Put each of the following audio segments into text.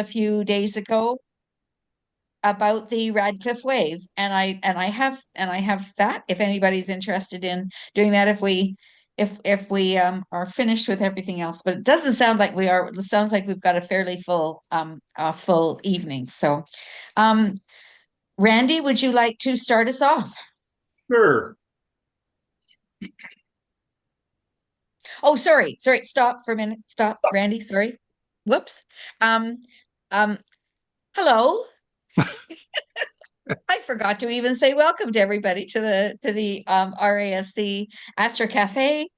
few days ago about the Radcliffe Wave, and I have that if anybody's interested in doing that, if we are finished with everything else. But it doesn't sound like we are. It sounds like we've got a fairly full evening. So Randy, would you like to start us off? Sure. Oh, sorry. Stop for a minute. Stop, Randy. Sorry. Whoops. Um, um, hello. I forgot to even say welcome to everybody to the RASC Astro Cafe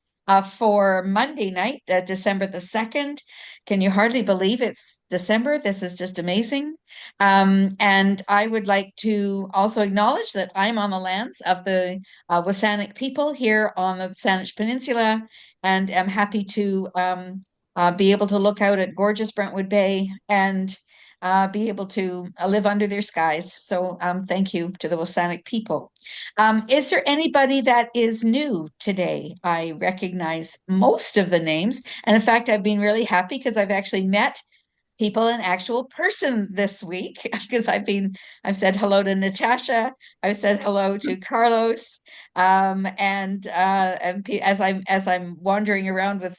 for Monday night, December the 2nd. Can you hardly believe it's December? This is just amazing. And I would like to also acknowledge that I'm on the lands of the Wasanic people here on the Saanich Peninsula, and am happy to be able to look out at gorgeous Brentwood Bay and be able to live under their skies. So thank you to the Wasanic people. Is there anybody that is new today? I recognize most of the names. And in fact, I've been really happy because I've actually met people in actual person this week because I've said hello to Natasha, I've said hello to Carlos, and as I'm wandering around with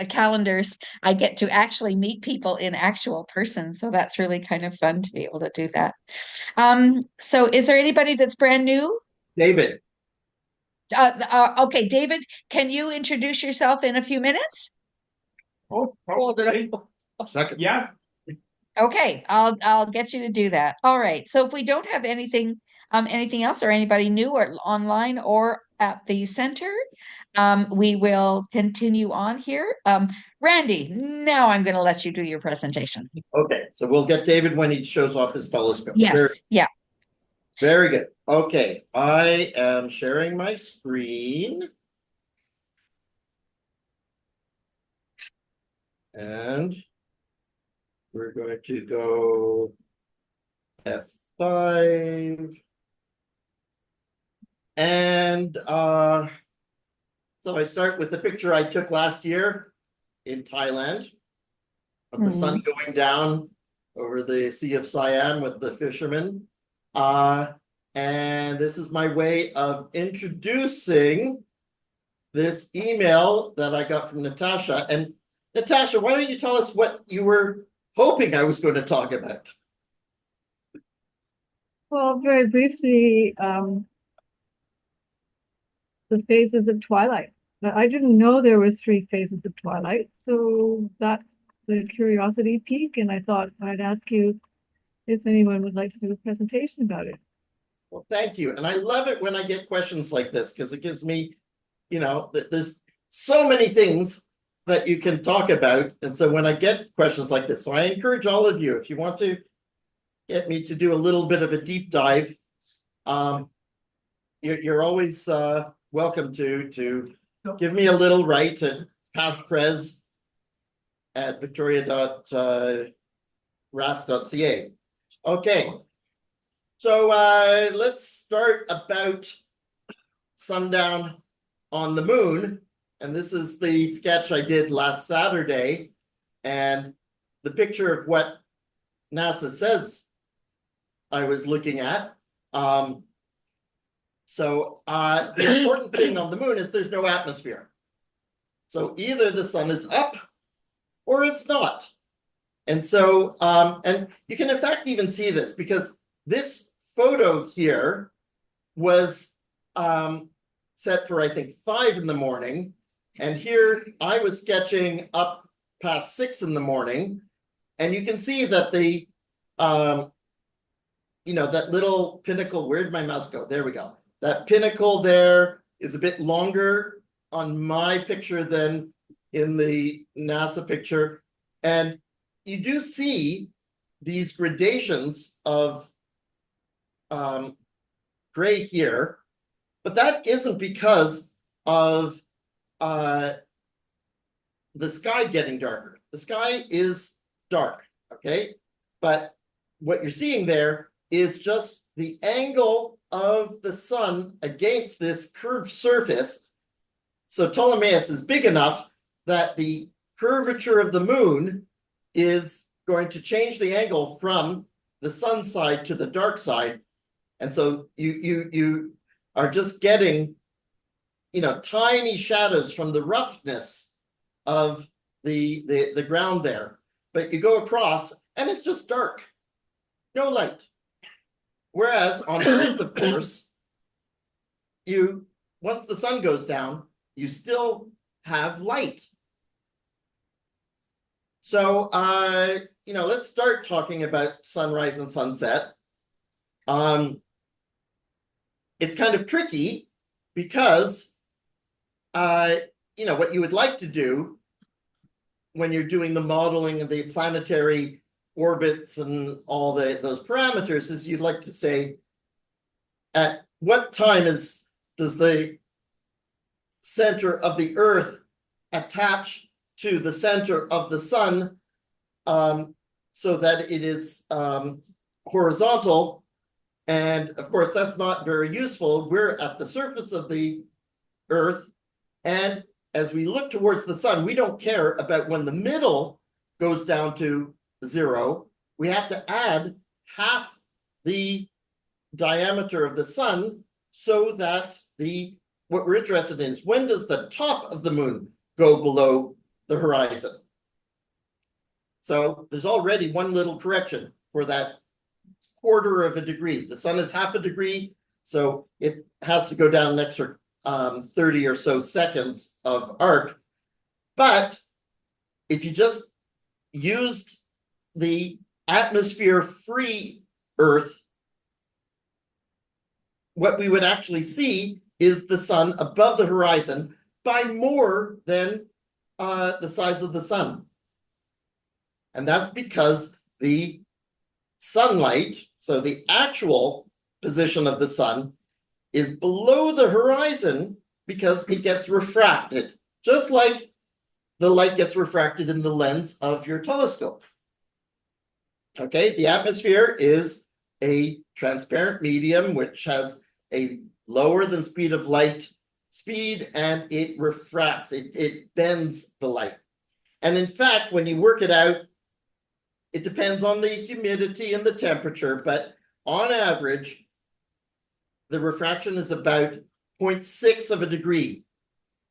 calendars, I get to actually meet people in actual person, so that's really kind of fun to be able to do that. So is there anybody that's brand new? David. Okay, David, can you introduce yourself in a few minutes? Oh, how old did I? Second. Yeah. Okay, I'll get you to do that. All right. So if we don't have anything else or anybody new or online or at the center, we will continue on here. Randy, now I'm going to let you do your presentation. Okay, so we'll get David when he shows off his telescope. Yes, yeah. Very good. Okay, I am sharing my screen. And we're going to go F5. And so I start with the picture I took last year in Thailand of the sun going down over the Sea of Siam with the fishermen. And this is my way of introducing this email that I got from Natasha. And Natasha, why don't you tell us what you were hoping I was going to talk about? Well, very briefly, the phases of Twilight. I didn't know there were 3 phases of Twilight, so that's the curiosity peak, and I thought I'd ask you if anyone would like to do a presentation about it. Well, thank you. And I love it when I get questions like this because it gives me, there's so many things that you can talk about. And so when I get questions like this, so I encourage all of you, if you want to get me to do a little bit of a deep dive, you're always welcome to give me a little write at pastprez@victoria.rasc.ca. Okay, so let's start about sundown on the moon. And this is the sketch I did last Saturday. And the picture of what NASA says I was looking at. So the important thing on the moon is there's no atmosphere. So either the sun is up or it's not. And so, and you can in fact even see this because this photo here was set for, I think, 5 in the morning. And here I was sketching up past 6 in the morning. And you can see that the, that little pinnacle, where'd my mouse go? There we go. That pinnacle there is a bit longer on my picture than in the NASA picture. And you do see these gradations of gray here, but that isn't because of the sky getting darker. The sky is dark, okay? But what you're seeing there is just the angle of the sun against this curved surface. So Ptolemaeus is big enough that the curvature of the moon is going to change the angle from the sun side to the dark side. And so you are just getting, tiny shadows from the roughness of the ground there. But you go across and it's just dark, no light. Whereas on Earth, of course, once the sun goes down, you still have light. So, let's start talking about sunrise and sunset. It's kind of tricky because, what you would like to do when you're doing the modeling of the planetary orbits and all those parameters is you'd like to say, at what time does the center of the Earth attach to the center of the sun, so that it is horizontal. And of course, that's not very useful. We're at the surface of the Earth. And as we look towards the sun, we don't care about when the middle goes down to 0. We have to add half the diameter of the sun so that what we're interested in is when does the top of the moon go below the horizon. So there's already one little correction for that 1/4 of a degree. The sun is 1/2 a degree, so it has to go down an extra 30 or so seconds of arc. But if you just used the atmosphere-free Earth, what we would actually see is the sun above the horizon by more than the size of the sun. And that's because the sunlight, so the actual position of the sun, is below the horizon because it gets refracted, just like the light gets refracted in the lens of your telescope. Okay, the atmosphere is a transparent medium which has a lower than speed of light speed, and it refracts, it bends the light. And in fact, when you work it out, it depends on the humidity and the temperature, but on average, the refraction is about 0.6 of a degree.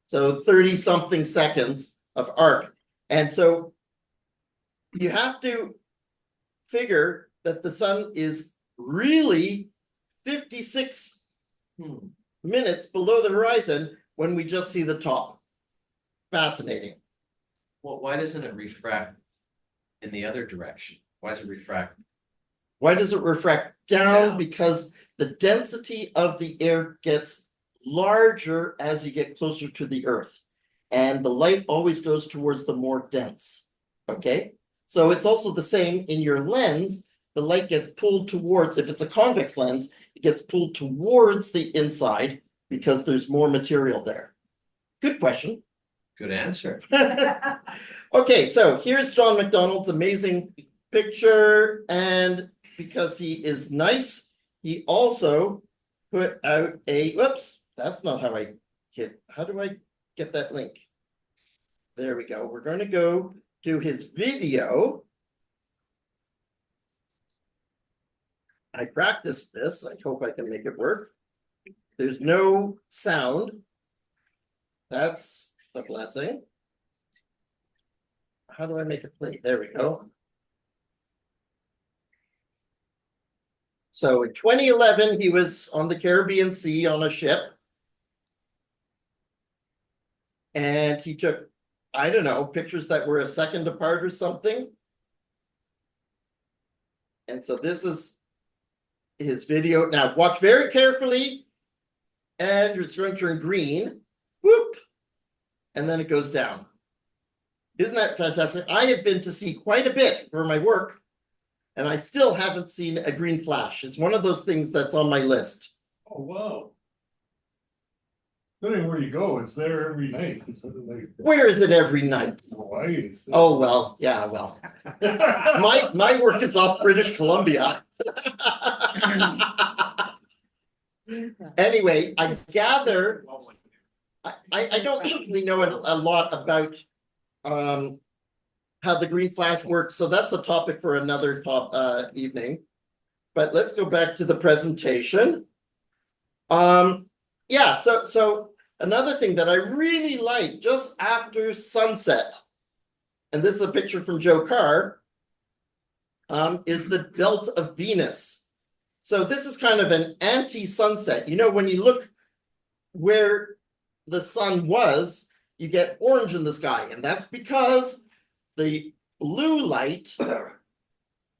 So 30 something seconds of arc. And so you have to figure that the sun is really 56 minutes below the horizon when we just see the top. Fascinating. Well, why doesn't it refract in the other direction? Why does it refract? Why does it refract down? Down. Because the density of the air gets larger as you get closer to the Earth. And the light always goes towards the more dense. Okay? So it's also the same in your lens. The light gets pulled towards, if it's a convex lens, it gets pulled towards the inside because there's more material there. Good question. Good answer. Okay, so here's John McDonald's amazing picture, and because he is nice, he also put out whoops, that's not how how do I get that link? There we go. We're going to go to his video. I practiced this. I hope I can make it work. There's no sound. That's a blessing. How do I make it play? There we go. So in 2011, he was on the Caribbean Sea on a ship. And he took, I don't know, pictures that were a second apart or something. And so this is his video. Now watch very carefully. And it's going to turn green. Whoop. And then it goes down. Isn't that fantastic? I have been to sea quite a bit for my work, and I still haven't seen a green flash. It's one of those things that's on my list. Oh, wow. Depending where you go, it's there every night. Where is it every night? Hawaii. It's there. Oh, well, yeah, well. My work is off British Columbia. Anyway, I gather, I don't actually know a lot about how the green flash works. So that's a topic for another evening. But let's go back to the presentation. Yeah, so another thing that I really like just after sunset, and this is a picture from Joe Carr, is the belt of Venus. So this is kind of an anti-sunset. You know, when you look where the sun was, you get orange in the sky, and that's because the blue light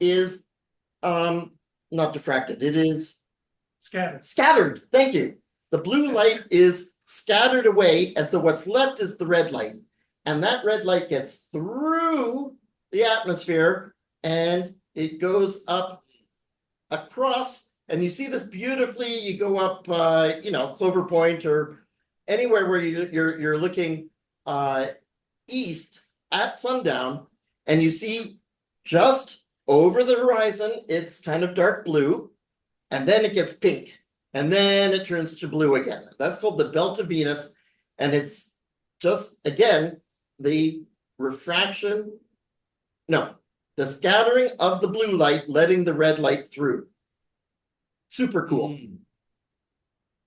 is not diffracted, it is scattered. Thank you. The blue light is scattered away, and so what's left is the red light. And that red light gets through the atmosphere and it goes up across, and you see this beautifully. You go up, Clover Point or anywhere where you're looking east at sundown, and you see just over the horizon, it's kind of dark blue, and then it gets pink, and then it turns to blue again. That's called the belt of Venus, and it's just, again, the scattering of the blue light, letting the red light through. Super cool.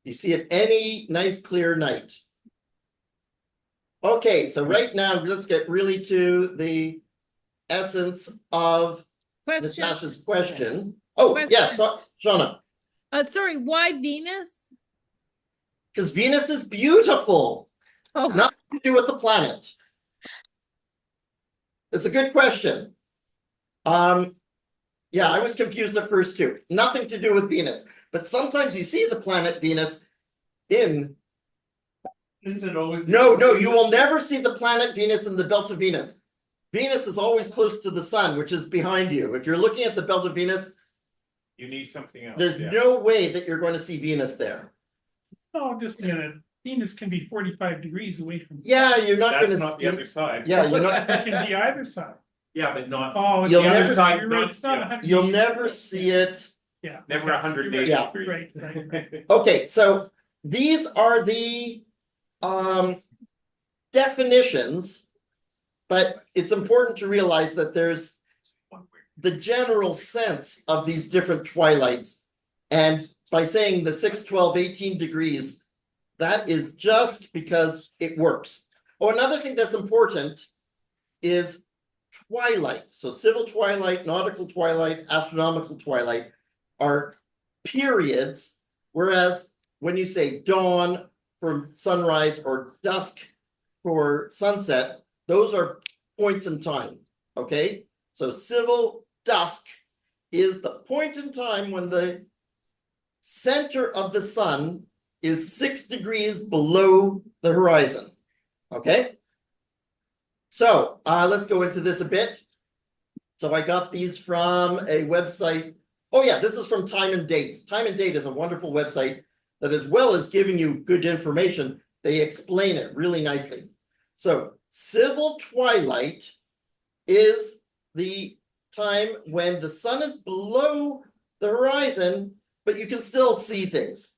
You see it any nice clear night. Okay, so right now, let's get really to the essence of Natasha's question. Oh, yeah, Shauna. Sorry, why Venus? Because Venus is beautiful. Oh, Nothing to do with the planet. It's a good question. Yeah, I was confused at first too. Nothing to do with Venus. But sometimes you see the planet Venus in... Isn't it always? No, you will never see the planet Venus in the belt of Venus. Venus is always close to the sun, which is behind you. If you're looking at the belt of Venus, You need something else. there's no way that you're going to see Venus there. Oh, just a minute. Venus can be 45 degrees away from. Yeah, you're not going That's to not the other side. Yeah, you're not. It can be either side. Yeah, but not, Oh, it's You'll the never other see- side. You're right. not- It's not yeah. 180. never see it. Yeah. Never 180 Yeah. degrees. Right. Okay, so these are the definitions, but it's important to realize that there's the general sense of these different twilights. And by saying the 6, 12, 18 degrees, that is just because it works. Oh, another thing that's important is twilight. So civil twilight, nautical twilight, astronomical twilight are periods, whereas when you say dawn for sunrise or dusk for sunset, those are points in time, okay? So civil dusk is the point in time when the center of the sun is 6 degrees below the horizon, okay? So let's go into this a bit. So I got these from a website. Oh yeah, this is from Time and Date. Time and Date is a wonderful website that, as well as giving you good information, they explain it really nicely. So civil twilight is the time when the sun is below the horizon, but you can still see things.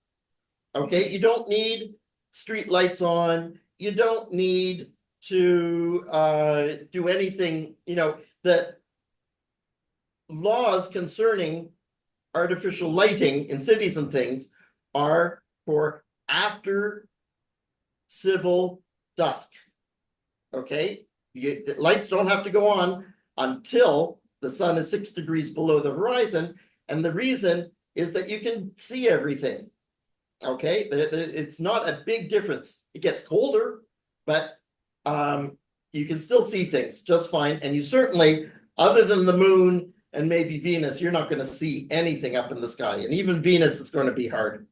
Okay, you don't need street lights on. You don't need to do anything. You know, the laws concerning artificial lighting in cities and things are for after civil dusk. Okay, the lights don't have to go on until the sun is 6 degrees below the horizon, and the reason is that you can see everything. Okay, it's not a big difference. It gets colder, but you can still see things just fine. And you certainly, other than the moon and maybe Venus, you're not going to see anything up in the sky. And even Venus is going to be hard.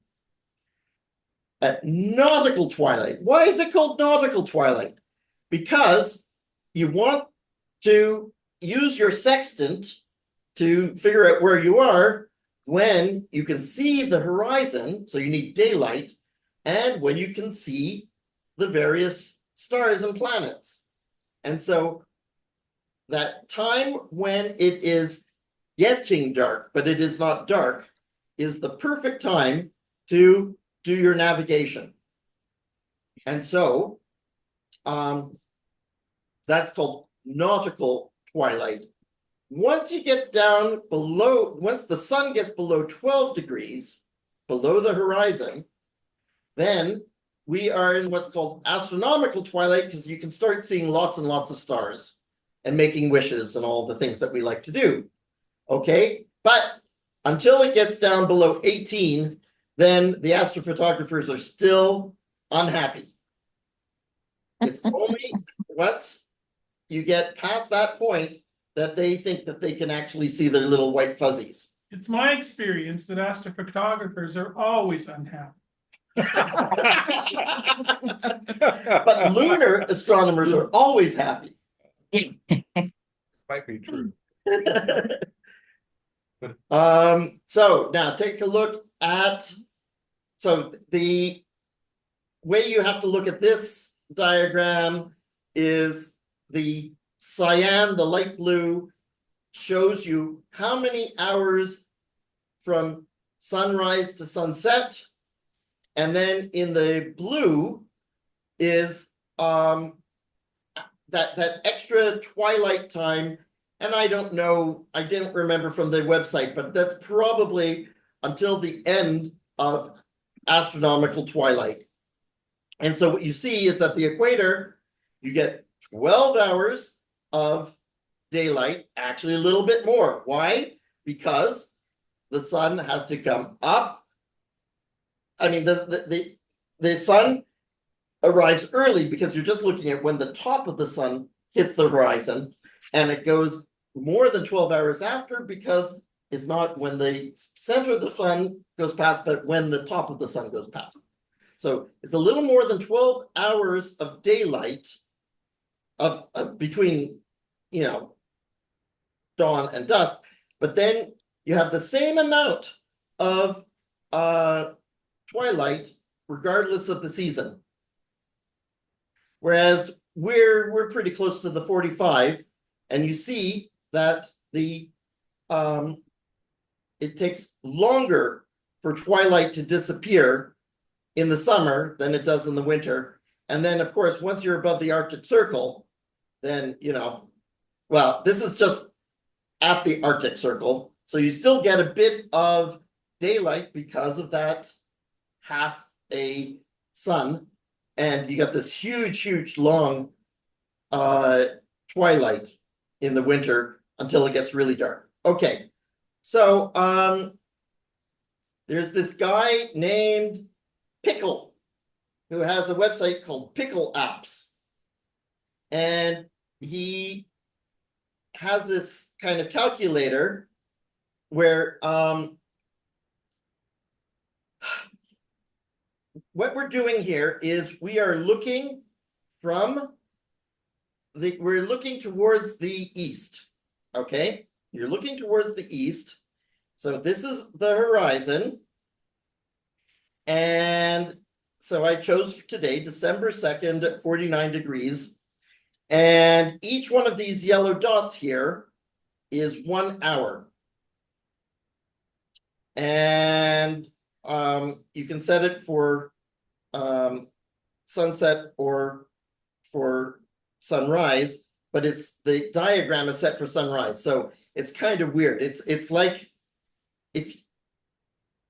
At nautical twilight. Why is it called nautical twilight? Because you want to use your sextant to figure out where you are when you can see the horizon, so you need daylight, and when you can see the various stars and planets. And so that time when it is getting dark, but it is not dark, is the perfect time to do your navigation. And so that's called nautical twilight. Once you get down below, once the sun gets below 12 degrees, below the horizon, then we are in what's called astronomical twilight, because you can start seeing lots and lots of stars and making wishes and all the things that we like to do. Okay, but until it gets down below 18, then the astrophotographers are still unhappy. It's only once you get past that point that they think that they can actually see their little white fuzzies. It's my experience that astrophotographers are always unhappy. But lunar astronomers are always happy. Might be true. So now take a look at, so the way you have to look at this diagram is the cyan, the light blue, shows you how many hours from sunrise to sunset. And then in the blue is that extra twilight time. And I don't know, I didn't remember from the website, but that's probably until the end of astronomical twilight. And so what you see is at the equator, you get 12 hours of daylight, actually a little bit more. Why? Because the sun has to come up. I mean, the sun arrives early because you're just looking at when the top of the sun hits the horizon, and it goes more than 12 hours after because it's not when the center of the sun goes past, but when the top of the sun goes past. So it's a little more than 12 hours of daylight of between, you know, dawn and dusk, but then you have the same amount of twilight regardless of the season. Whereas we're pretty close to the 45, and you see that the it takes longer for twilight to disappear in the summer than it does in the winter. And then, of course, once you're above the Arctic Circle, then, you know, well, this is just at the Arctic Circle. So you still get a bit of daylight because of that half a sun. And you got this huge, long twilight in the winter until it gets really dark. Okay, so there's this guy named Pickle who has a website called Pickle Apps. And he has this kind of calculator where what we're doing here is we are looking from we're looking towards the east. Okay, you're looking towards the east. So this is the horizon. And so I chose for today, December 2nd at 49 degrees. And each one of these yellow dots here is 1 hour. And you can set it for sunset or for sunrise, but it's the diagram is set for sunrise. So it's kind of weird. It's like if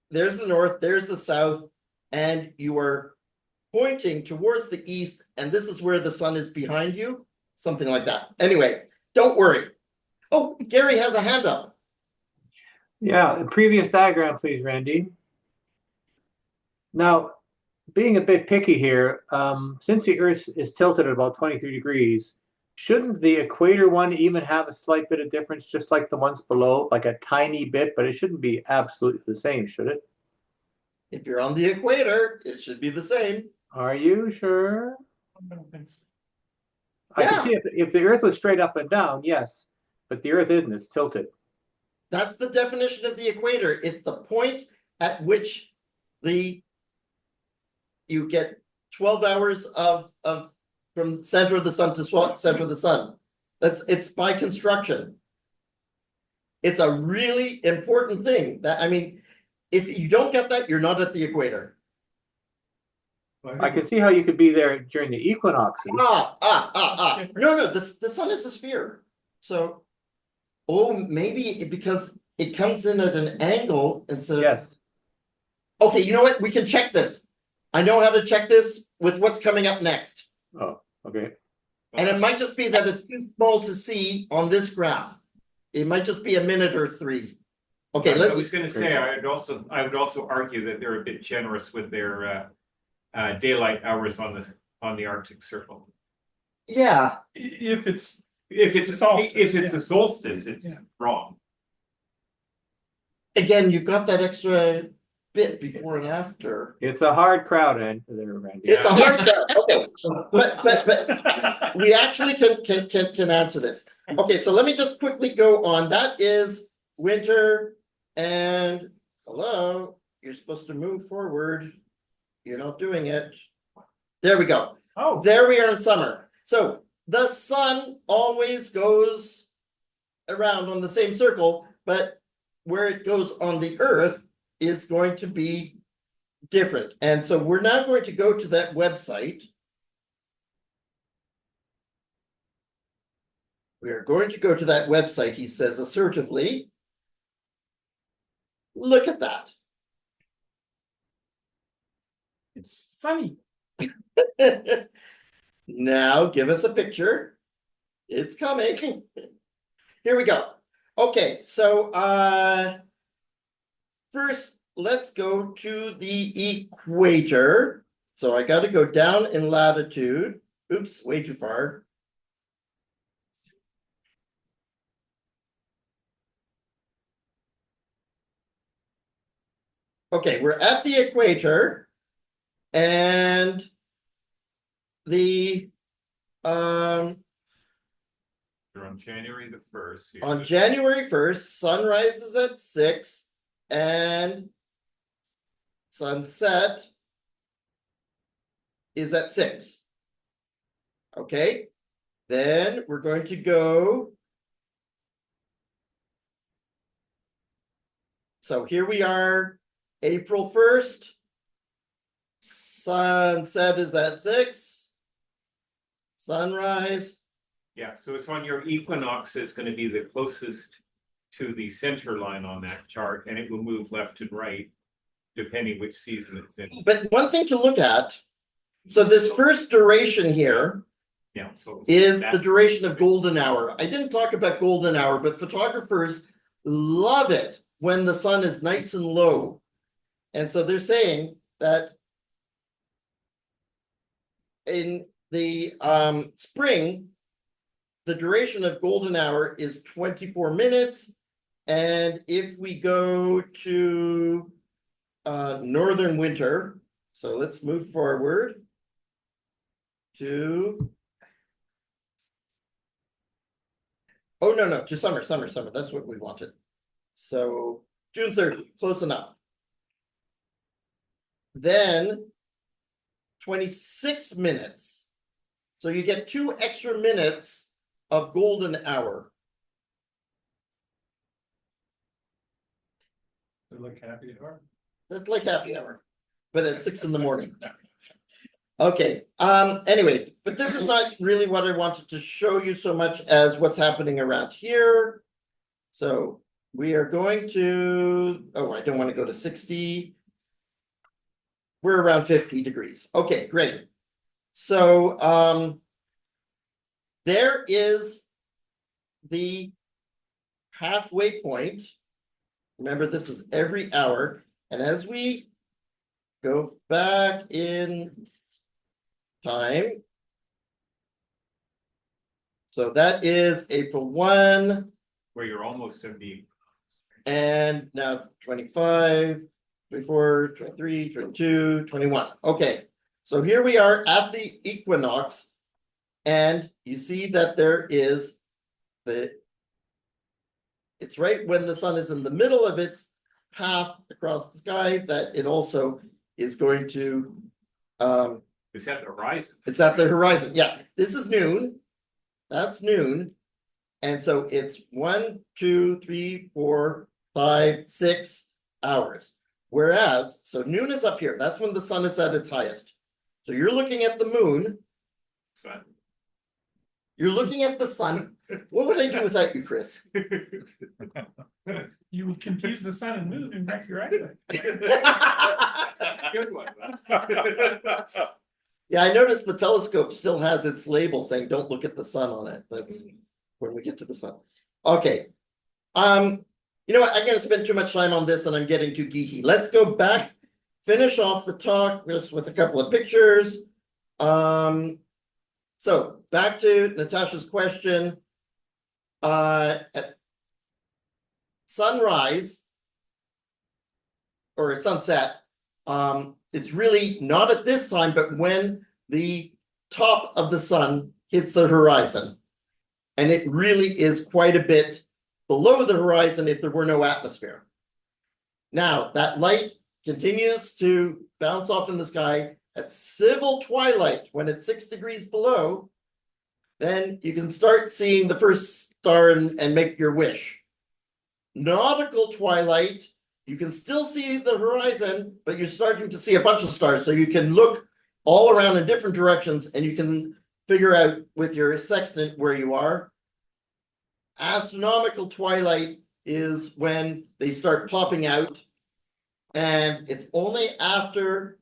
there's the north, there's the south, and you are pointing towards the east, and this is where the sun is behind you, something like that. Anyway, don't worry. Oh, Gary has a hand up. Yeah, the previous diagram, please, Randy. Now, being a bit picky here, since the Earth is tilted at about 23 degrees, shouldn't the equator one even have a slight bit of difference, just like the ones below, like a tiny bit, but it shouldn't be absolutely the same, should it? If you're on the equator, it should be the same. Are you sure? I don't think so. I can see if the Earth was straight up and down, yes, but the Earth isn't, it's tilted. That's the definition of the equator. It's the point at which you get 12 hours of from center of the sun to center of the sun. It's by construction. It's a really important thing. That, I mean, if you don't get that, you're not at the equator. I can see how you could be there during the equinoxes. No, the sun is a sphere. So, oh, maybe because it comes in at an angle instead of. Yes, Okay, you know what? We can check this. I know how to check this with what's coming up next. oh, okay. And it might just be that it's too small to see on this graph. It might just be a minute or three. Okay, I let was me, gonna say, I would also argue that they're a bit generous with their daylight hours on the Arctic Circle. yeah, If it's, If it's Solstice, a solstice, it's Yeah. wrong. again, you've got that extra bit before and after. It's a hard crowd, and there, Randy. It's a Yeah. hard sell, okay, but we actually can answer this. Okay, so let me just quickly go on. That is winter and hello, you're supposed to move forward. You're not doing it. There we go. oh, There we are in summer. So the sun always goes around on the same circle, but where it goes on the earth is going to be different. And so we're now going to go to that website. We are going to go to that website, he says assertively. Look at that. it's sunny. Now give us a picture. It's coming. Here we go. Okay, so first let's go to the equator. So I got to go down in latitude. Oops, way too far. Okay, we're at the equator and the They're on January the 1st. on January 1st, sun rises at 6 and sunset is at 6. Okay, then we're going to go. So here we are, April 1st. Sunset is at 6. Sunrise. Yeah, so it's on your equinox, it's gonna be the closest to the center line on that chart, and it will move left and right, depending which season it's in. But one thing to look at, so this first duration here Yeah, so. is that- the duration of golden hour. I didn't talk about golden hour, but photographers love it when the sun is nice and low. And so they're saying that in the spring, the duration of golden hour is 24 minutes. And if we go to northern winter, so let's move forward to. Oh, no, to summer. That's what we wanted. So June 30, close enough. Then 26 minutes. So you get 2 extra minutes of golden hour. They're like happy hour. That's like happy hour, but at 6 in the morning. Okay, anyway, but this is not really what I wanted to show you so much as what's happening around here. So we are going to, oh, I don't want to go to 60. We're around 50 degrees. Okay, great. So there is the halfway point. Remember, this is every hour. And as we go back in time, so that is April 1, Where you're almost at the. and now 25, 24, 23, 22, 21. Okay, so here we are at the equinox, and you see that there is it's right when the sun is in the middle of its path across the sky that it also is going to It's at the horizon. it's at the horizon. Yeah, this is noon. That's noon. And so it's 1, 2, 3, 4, 5, 6 hours. Whereas, so noon is up here. That's when the sun is at its highest. So you're looking at the moon. Sun. You're looking at the sun. What would I do without you, Chris? You would confuse the sun and moon and wreck your eyesight. Good one. Yeah, I noticed the telescope still has its label saying "Don't look at the sun" on it. That's when we get to the sun. Okay. You know what? I'm gonna spend too much time on this and I'm getting too geeky. Let's go back, finish off the talk just with a couple of pictures. So back to Natasha's question. At sunrise or at sunset, it's really not at this time, but when the top of the sun hits the horizon. And it really is quite a bit below the horizon if there were no atmosphere. Now, that light continues to bounce off in the sky at civil twilight when it's 6 degrees below. Then you can start seeing the first star and make your wish. Nautical twilight, you can still see the horizon, but you're starting to see a bunch of stars. So you can look all around in different directions and you can figure out with your sextant where you are. Astronomical twilight is when they start popping out, and it's only after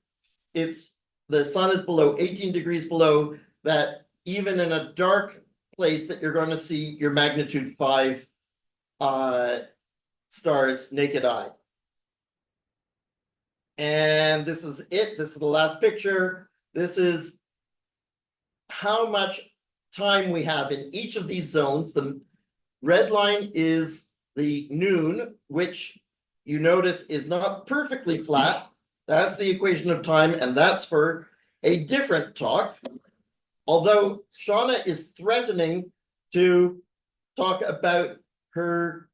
the sun is below 18 degrees below that even in a dark place that you're going to see your magnitude 5 stars naked eye. And this is it. This is the last picture. This is how much time we have in each of these zones. The red line is the noon, which you notice is not perfectly flat. That's the equation of time, and that's for a different talk. Although Shauna is threatening to talk about her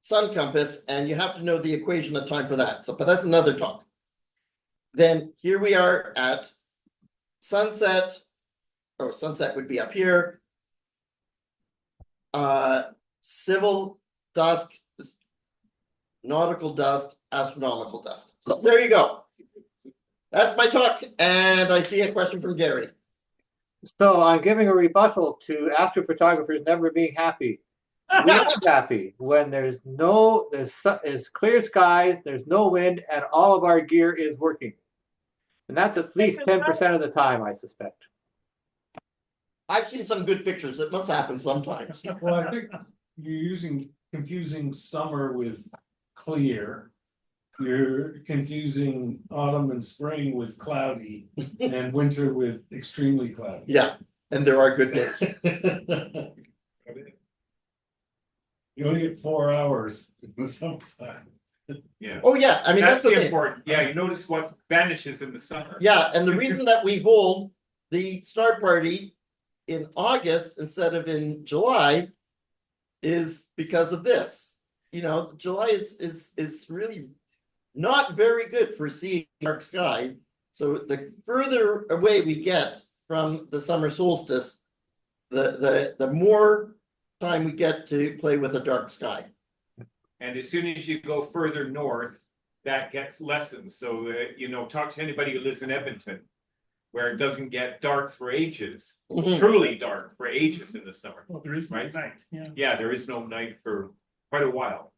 sun compass, and you have to know the equation of time for that. So, but that's another talk. Then here we are at sunset, or sunset would be up here. Civil dusk, nautical dusk, astronomical dusk. So there you go. That's my talk, and I see a question from Gary. So I'm giving a rebuttal to astrophotographers never being happy. We are happy when there's clear skies, there's no wind, and all of our gear is working. And that's at least 10% of the time, I suspect. I've seen some good pictures. It must happen sometimes. Well, I think you're confusing summer with clear. You're confusing autumn and spring with cloudy and winter with extremely cloudy. Yeah, and there are good days. You only get 4 hours in the summertime. Yeah. Oh, yeah. I mean, that's the thing. important. Yeah, you notice what vanishes in the summer. Yeah, and the reason that we hold the star party in August instead of in July is because of this. You know, July is really not very good for seeing dark sky. So the further away we get from the summer solstice, the more time we get to play with a dark sky. And as soon as you go further north, that gets lessened. So, you know, talk to anybody who lives in Edmonton, where it doesn't get dark for ages, truly dark for ages in the summer. Well, there is no Right. night, yeah. Yeah, there is no night for quite a while.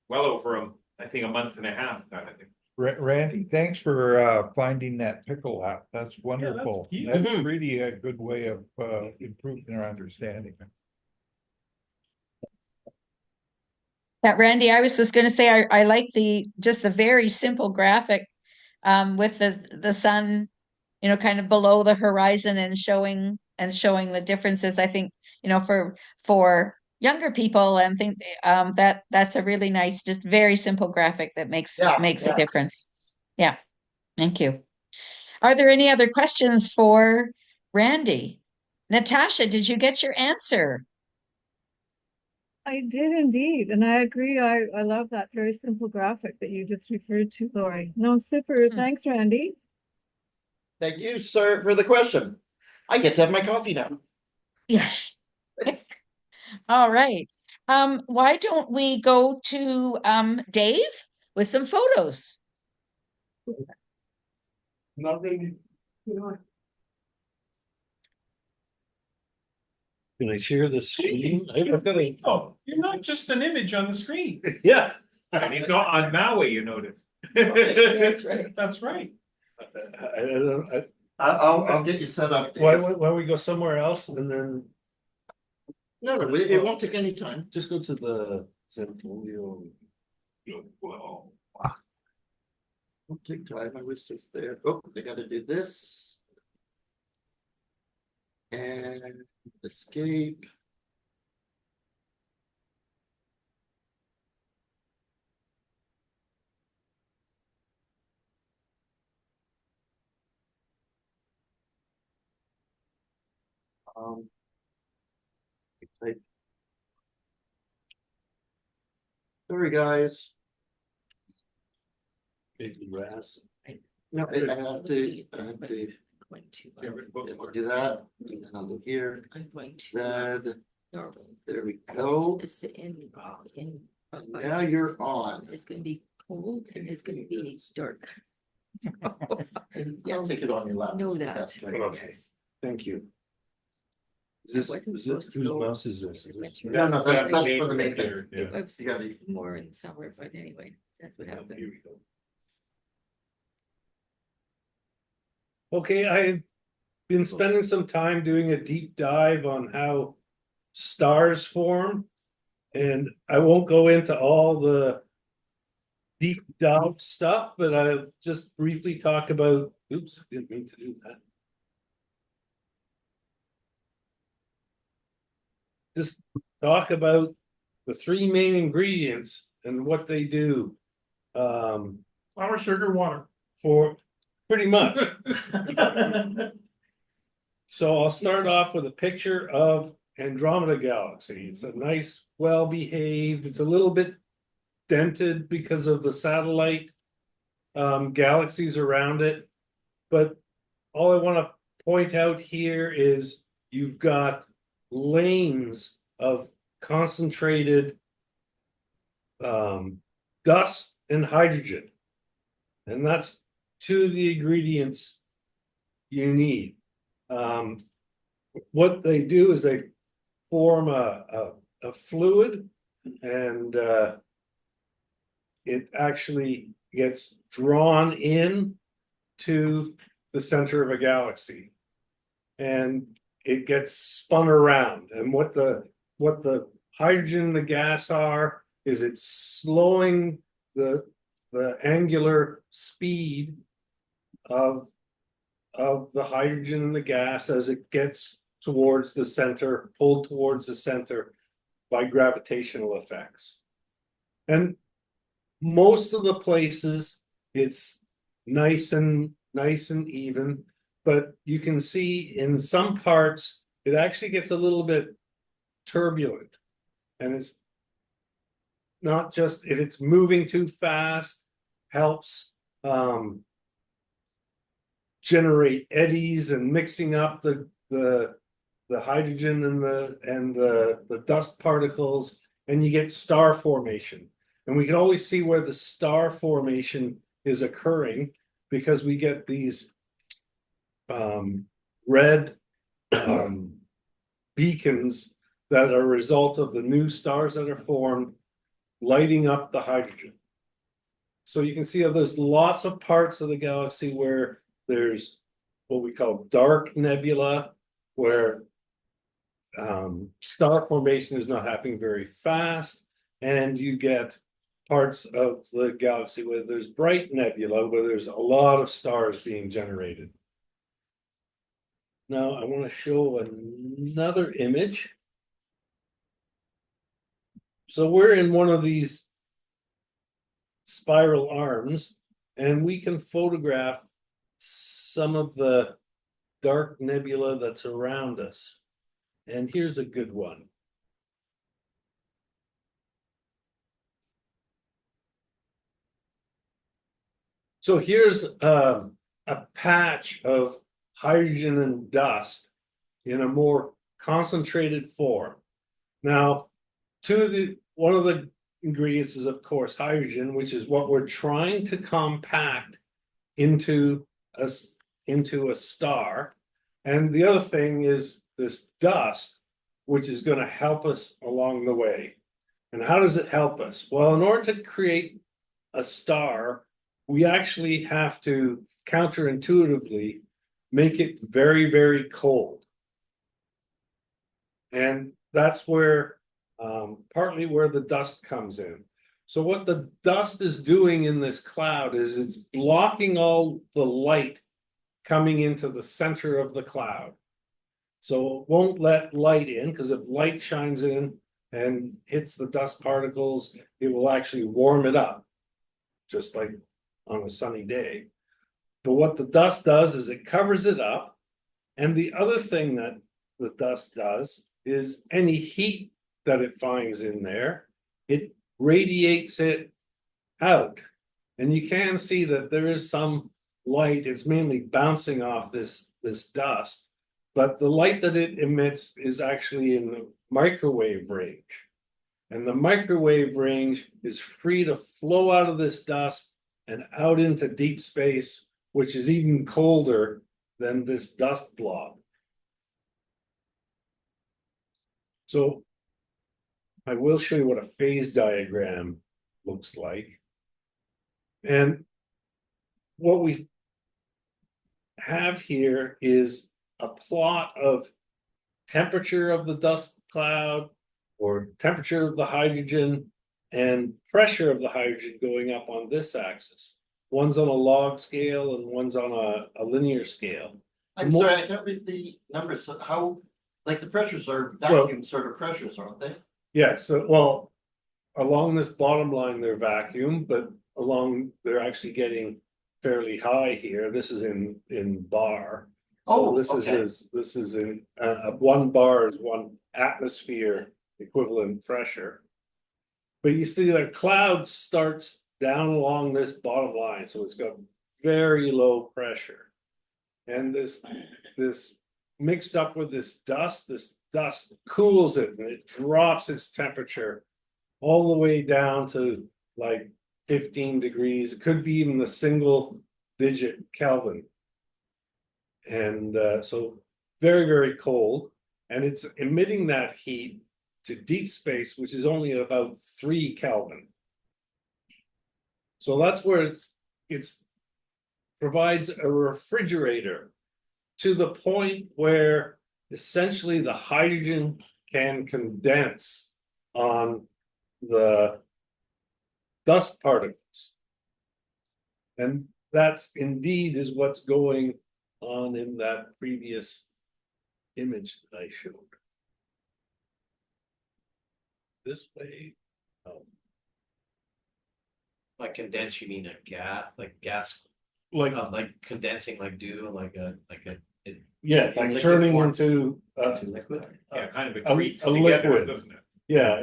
Well over, I think, a month and a half, kind of thing. Randy, thanks for finding that pickle app. That's wonderful. cute. That's really a good way of improving our understanding. Yeah, Randy, I was just going to say I like the very simple graphic with the sun, you know, kind of below the horizon and showing the differences. I think, you know, for younger people, and think that's a really nice, just very simple graphic that makes a difference. Yeah, thank you. Are there any other questions for Randy? Natasha, did you get your answer? I did indeed, and I agree. I love that very simple graphic that you just referred to, Lauri. No, super. Thanks, Randy. Thank you, sir, for the question. I get to have my coffee now. Yeah. All right. Why don't we go to Dave with some photos? Not really. Can I share the screen? I've got a, Oh, you're not just an image on the screen. yeah. And he's not on Maui, you notice. That's right. That's right. I'll get you set up. Dave. Why don't we go somewhere else and then No, it won't take any time. just go to the Zenfolio? Well, Won't take time. I was just there. Oh, they gotta do this. And escape. Like- Sorry, guys. Big RASC. No, I have to Going to, I'll do that, and then I'll go here, I'm going to. Z, Norway. there we go. It's in. Now you're on. It's gonna be cold and it's gonna be dark. So, Yeah, take it on your lap. know that. That's right. Okay. Yes. Thank you. Is I this, wasn't is supposed this, to whose go. mouse is this? Is this? No, no, that's for the main thing. Yeah. It was You gotta- more in summer, but anyway, that's what happened. Here we go. Okay, I've been spending some time doing a deep dive on how stars form. And I won't go into all the deep dive stuff, but I'll just briefly talk about, oops, didn't mean to do that. Just talk about the three main ingredients and what they do. Flour, sugar, water. For pretty much. So I'll start off with a picture of Andromeda Galaxy. It's a nice, well-behaved, it's a little bit dented because of the satellite galaxies around it. But all I want to point out here is you've got lanes of concentrated dust and hydrogen. And that's two of the ingredients you need. What they do is they form a fluid, and it actually gets drawn in to the center of a galaxy, and it gets spun around. And what the hydrogen and the gas are is it's slowing the angular speed of the hydrogen and the gas as it gets towards the center, pulled towards the center by gravitational effects. And most of the places it's nice and even, but you can see in some parts it actually gets a little bit turbulent. And it's not just if it's moving too fast, helps generate eddies and mixing up the hydrogen and the dust particles, and you get star formation. And we can always see where the star formation is occurring because we get these red beacons that are a result of the new stars that are formed lighting up the hydrogen. So you can see how there's lots of parts of the galaxy where there's what we call dark nebula, where star formation is not happening very fast, and you get parts of the galaxy where there's bright nebula, where there's a lot of stars being generated. Now I want to show another image. So we're in one of these spiral arms, and we can photograph some of the dark nebula that's around us. And here's a good one. So here's a patch of hydrogen and dust in a more concentrated form. Now, one of the ingredients is, of course, hydrogen, which is what we're trying to compact into a star. And the other thing is this dust, which is going to help us along the way. And how does it help us? Well, in order to create a star, we actually have to counterintuitively make it very, very cold. And that's where partly where the dust comes in. So what the dust is doing in this cloud is it's blocking all the light coming into the center of the cloud. So it won't let light in, because if light shines in and hits the dust particles, it will actually warm it up, just like on a sunny day. But what the dust does is it covers it up. And the other thing that the dust does is any heat that it finds in there, it radiates it out. And you can see that there is some light. It's mainly bouncing off this dust, but the light that it emits is actually in the microwave range. And the microwave range is free to flow out of this dust and out into deep space, which is even colder than this dust blob. So I will show you what a phase diagram looks like. And what we have here is a plot of temperature of the dust cloud, or temperature of the hydrogen, and pressure of the hydrogen going up on this axis. One's on a log scale and one's on a linear scale. I'm sorry, I can't read the numbers. So how, like the pressures are vacuum sort of pressures, aren't they? Yeah, so well, along this bottom line, they're vacuum, but along they're actually getting fairly high here. This is in bar. So this is in 1 bar is 1 atmosphere equivalent pressure. But you see the cloud starts down along this bottom line, so it's got very low pressure. And this mixed up with this dust cools it, and it drops its temperature all the way down to like 15 degrees. It could be even the single digit Kelvin. And so very, very cold. And it's emitting that heat to deep space, which is only about 3 Kelvin. So that's where it's provides a refrigerator to the point where essentially the hydrogen can condense on the dust particles. And that indeed is what's going on in that previous image that I showed. This way. Oh. Like condense, you mean a gas, Like condensing, like dew, like a yeah, like turning into liquid. Yeah, kind of a accretes together, liquid. doesn't it? Yeah,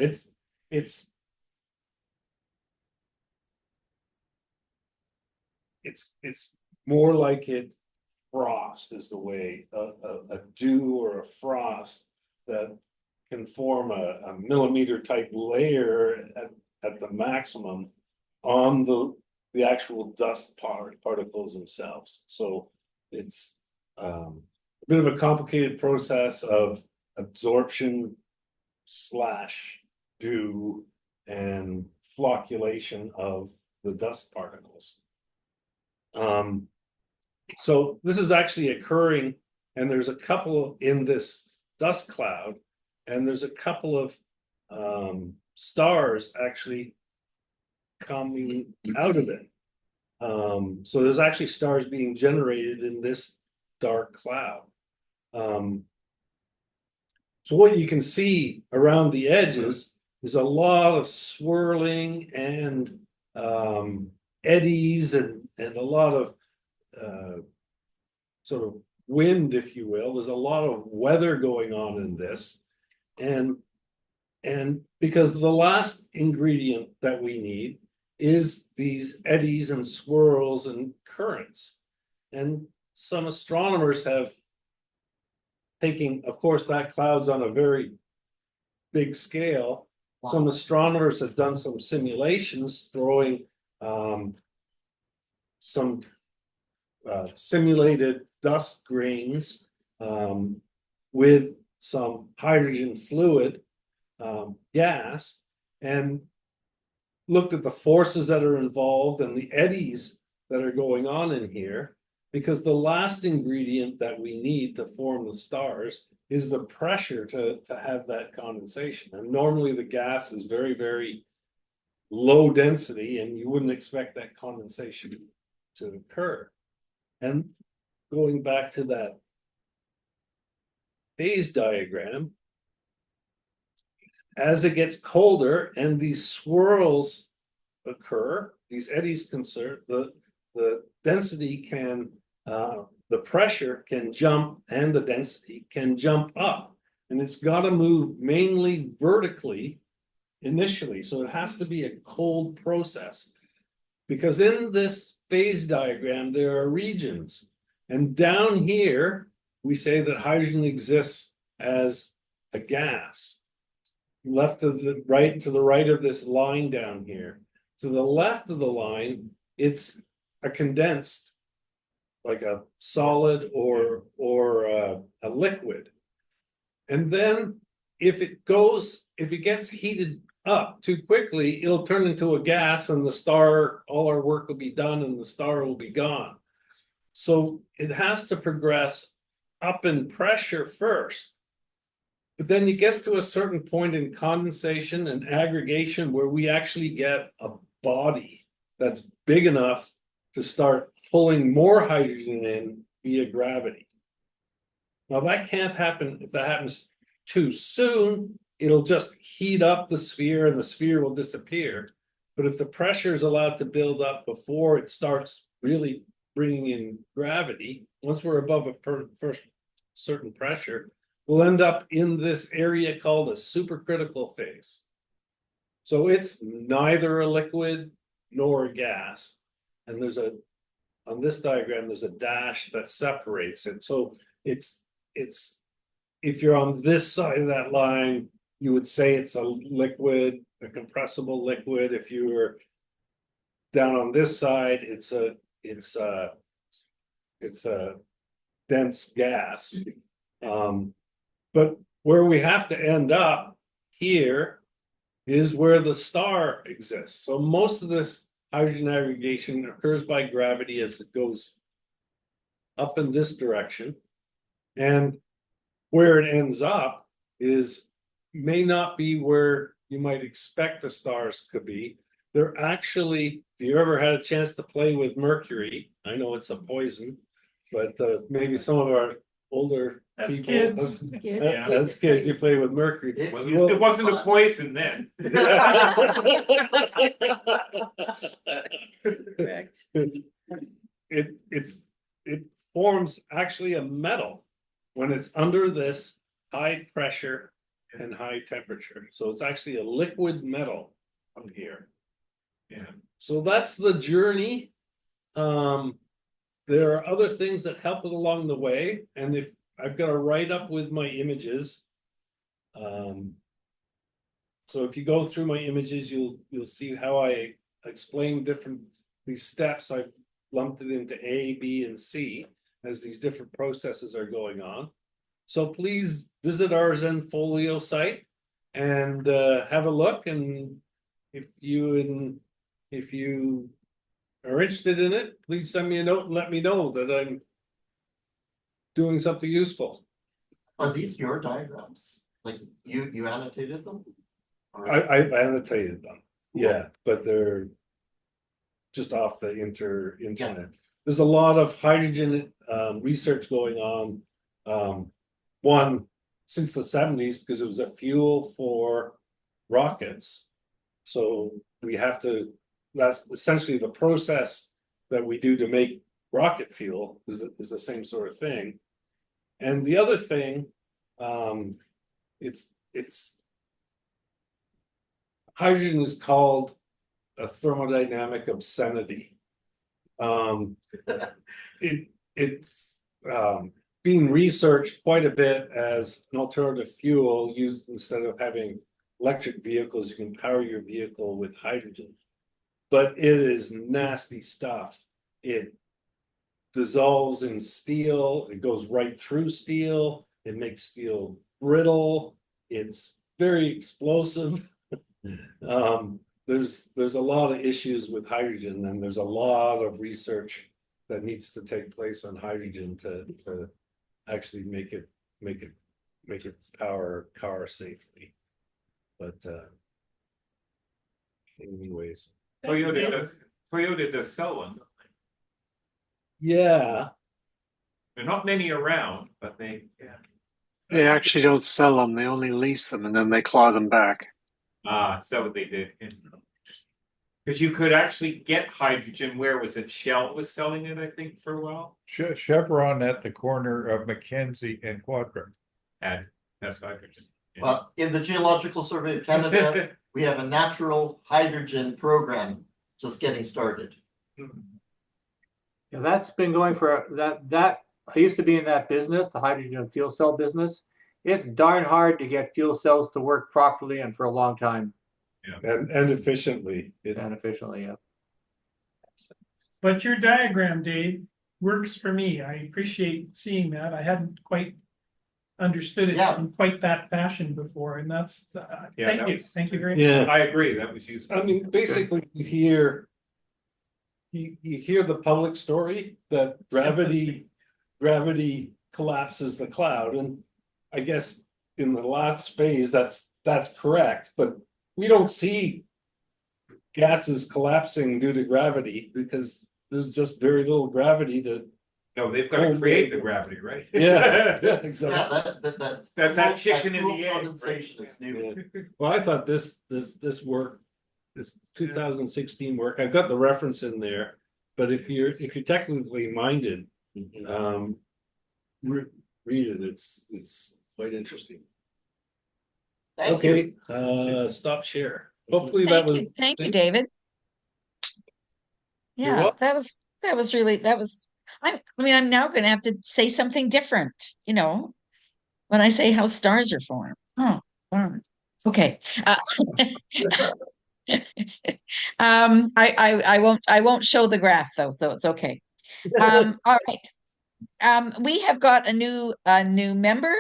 it's more like it frost is the way a dew or a frost that can form a millimeter type layer at the maximum on the actual dust particles themselves. So it's a bit of a complicated process of absorption / dew and flocculation of the dust particles. So this is actually occurring, and there's a couple in this dust cloud, and there's a couple of stars actually coming out of it. So there's actually stars being generated in this dark cloud. So what you can see around the edges is a lot of swirling and eddies and a lot of sort of wind, if you will. There's a lot of weather going on in this. And because the last ingredient that we need is these eddies and swirls and currents. And some astronomers have taken, of course, that cloud's on a very big scale. Wow. Some astronomers have done some simulations throwing some simulated dust grains with some hydrogen fluid gas and looked at the forces that are involved and the eddies that are going on in here, because the last ingredient that we need to form the stars is the pressure to have that condensation. And normally the gas is very, very low density, and you wouldn't expect that condensation to occur. And going back to that phase diagram, as it gets colder and these swirls occur, these eddies concern, the density can, the pressure can jump and the density can jump up. And it's got to move mainly vertically initially. So it has to be a cold process. Because in this phase diagram, there are regions. And down here, we say that hydrogen exists as a gas. Left to the right of this line down here. To the left of the line, it's a condensed, like a solid or a liquid. And then if it gets heated up too quickly, it'll turn into a gas and the star, all our work will be done and the star will be gone. So it has to progress up in pressure first. But then it gets to a certain point in condensation and aggregation where we actually get a body that's big enough to start pulling more hydrogen in via gravity. Now that can't happen. If that happens too soon, it'll just heat up the sphere and the sphere will disappear. But if the pressure is allowed to build up before it starts really bringing in gravity, once we're above a first certain pressure, we'll end up in this area called a supercritical phase. So it's neither a liquid nor a gas. And on this diagram, there's a dash that separates it. So it's, if you're on this side of that line, you would say it's a liquid, a compressible liquid. If you were down on this side, it's a dense gas. But where we have to end up here is where the star exists. So most of this hydrogen aggregation occurs by gravity as it goes up in this direction. And where it ends up may not be where you might expect the stars could be. They're actually, if you ever had a chance to play with mercury, I know it's a poison, but maybe some of our older As people, as kids, you play with mercury. It wasn't a poison then. Correct. It forms actually a metal when it's under this high pressure and high temperature. So it's actually a liquid metal up here. Yeah. So that's the journey. There are other things that help it along the way, and if I've got a write up with my images. So if you go through my images, you'll see how I explain these steps. I've lumped it into A, B, and C as these different processes are going on. So please visit our Zenfolio site and have a look. And if you are interested in it, please send me a note and let me know that I'm doing something useful. Are these your diagrams? Like you annotated them? I've annotated them, yeah, but they're just off the internet. Yeah. There's a lot of hydrogen research going on. One since the 70s, because it was a fuel for rockets. So we have to. That's essentially the process that we do to make rocket fuel is the same sort of thing. And the other thing, it's hydrogen is called a thermodynamic obscenity. It's being researched quite a bit as an alternative fuel used instead of having electric vehicles. You can power your vehicle with hydrogen, but it is nasty stuff. It dissolves in steel. It goes right through steel. It makes steel brittle, it's very explosive. There's a lot of issues with hydrogen, and there's a lot of research that needs to take place on hydrogen to actually make it power car safely. But anyways, Toyota does sell one. yeah, There are not many around, but yeah. They actually don't sell them. They only lease them and then they claw them back. Is that what they did? Because you could actually get hydrogen. Where was it? Shell was selling it, I think, for a while. Chevron at the corner of Mackenzie and Quadra. That's hydrogen. Yeah. In the Geological Survey of Canada, we have a natural hydrogen program just getting started. Yeah, that's been going for that. I used to be in that business, the hydrogen fuel cell business. It's darn hard to get fuel cells to work properly and for a long time. Yeah. and efficiently. And efficiently, yeah. But your diagram, Dave, works for me. I appreciate seeing that. I hadn't quite understood it in quite that fashion before, and that's thank you very much. Yeah, I agree. That was useful. I mean, basically, you hear the public story that gravity collapses the cloud, and I guess in the last phase that's correct, but we don't see gases collapsing due to gravity because there's just very little gravity to. No, they've got to create the gravity, right? Yeah, Yeah, exactly. That's that chicken in cool the egg. condensation Right? is new. Well, I thought this work, this 2016 work, I've got the reference in there, but if you're technically minded, read it. It's quite interesting. Thank you. Okay, stop share. Hopefully that was. Thank you, David. Yeah, welcome. that was really I mean, I'm now going to have to say something different, when I say how stars are formed. Oh, darn. Okay. I won't show the graph though, so it's okay. All right. We have got a new member.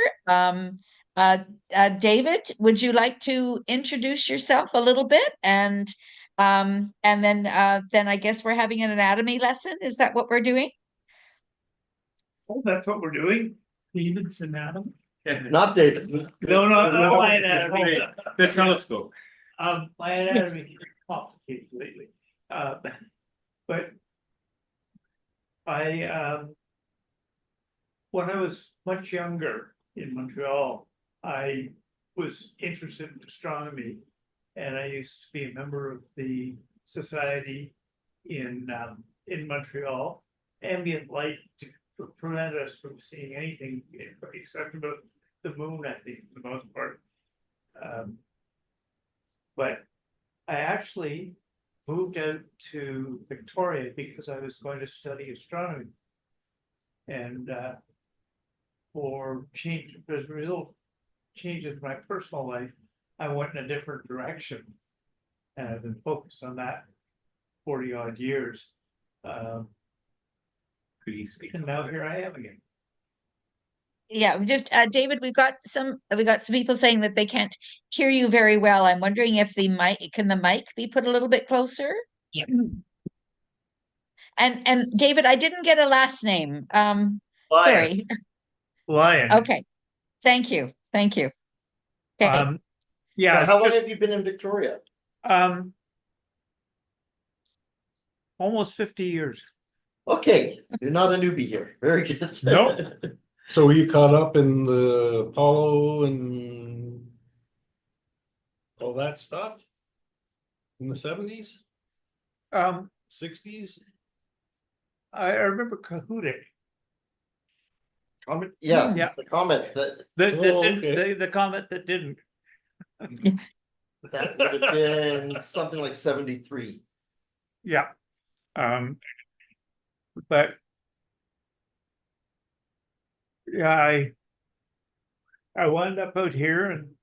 David, would you like to introduce yourself a little bit, and then I guess we're having an anatomy lesson. Is that what we're doing? Oh, that's what we're doing. David's anatomy. Not David. No, not my anatomy. The telescope. My anatomy is complicated lately. But when I was much younger in Montreal, I was interested in astronomy, and I used to be a member of the society in Montreal. Ambient light prevented us from seeing anything except about the moon, I think, for the most part. But I actually moved out to Victoria because I was going to study astronomy. And as a result, changes in my personal life, I went in a different direction. And I've been focused on that 40 odd years. And now here I am again. Yeah, just David, we got some people saying that they can't hear you very well. I'm wondering if the mic be put a little bit closer? Yeah. And David, I didn't get a last name. Sorry. Lion. Okay. Thank you. Okay. Yeah. So how long have you been in Victoria? Almost 50 years. Okay, you're not a newbie here. Very good. Nope. So were you caught up in the Apollo and all that stuff in the 70s, 60s? I remember Kahootic. Comet? Yeah, Yeah. the comet that The comet that didn't. would have been something like 73. Yeah. But yeah, I wound up out here and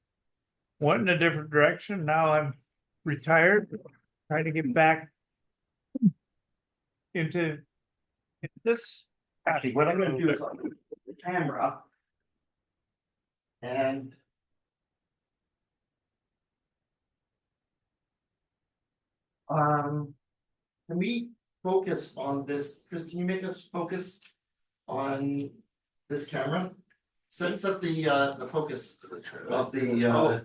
went in a different direction. Now I'm retired, trying to get back into this. What I'm going to do is I'll move the camera, And can we focus on this? Chris, can you make us focus on this camera? Set the focus of the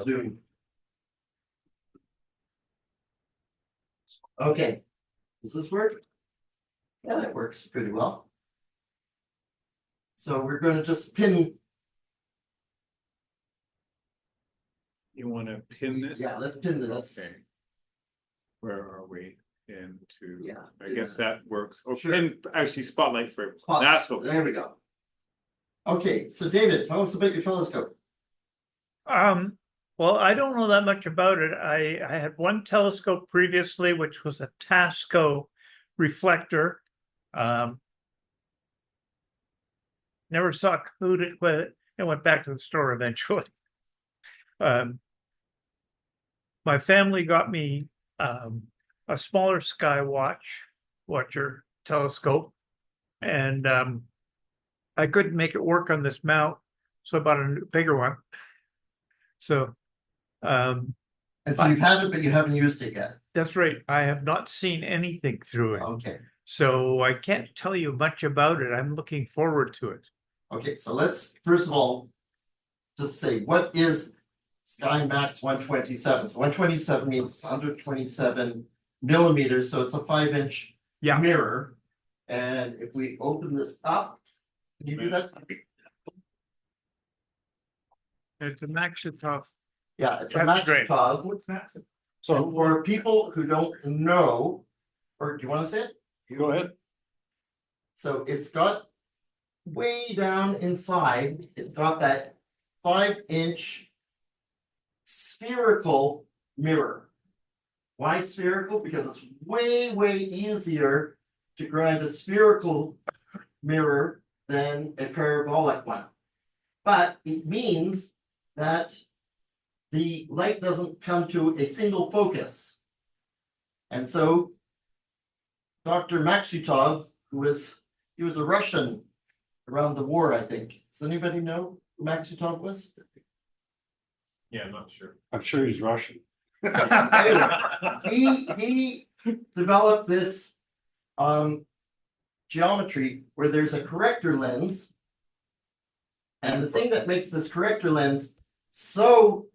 Zoom. Okay, does this work? Yeah, that works pretty well. So we're going to just pin. You wanna pin this? Yeah, let's pin this. Okay. Where are we? Into, Yeah. I guess that works. Or Sure. pin, actually spotlight for, Spot. that's what. There we go. Okay, so David, tell us about your telescope. Well, I don't know that much about it. I had one telescope previously, which was a Tasco reflector. Never saw a concluded with it. It went back to the store eventually. My family got me a smaller sky watcher telescope, and I couldn't make it work on this mount, so I bought a bigger one. So And so you've had it, but you haven't used it yet. that's right. I have not seen anything through it. Okay. So I can't tell you much about it. I'm looking forward to it. Okay, so let's first of all just say what is Sky Max 127? So 127 means 127 millimeters, so it's a 5-inch Yeah. mirror. And if we open this up, can you do that? It's a Maxitov. Yeah, it's a That's great. Maxitov. What's massive? So for people who don't know, or do you want to say it? You go ahead. So it's got way down inside, it's got that 5-inch spherical mirror. Why spherical? Because it's way easier to grind a spherical mirror than a parabolic one. But it means that the light doesn't come to a single focus. And so Dr. Maksutov, he was a Russian around the war, I think. Does anybody know who Maksutov was? Yeah, I'm not sure. I'm sure he's Russian. He developed this geometry where there's a corrector lens. And the thing that makes this corrector lens so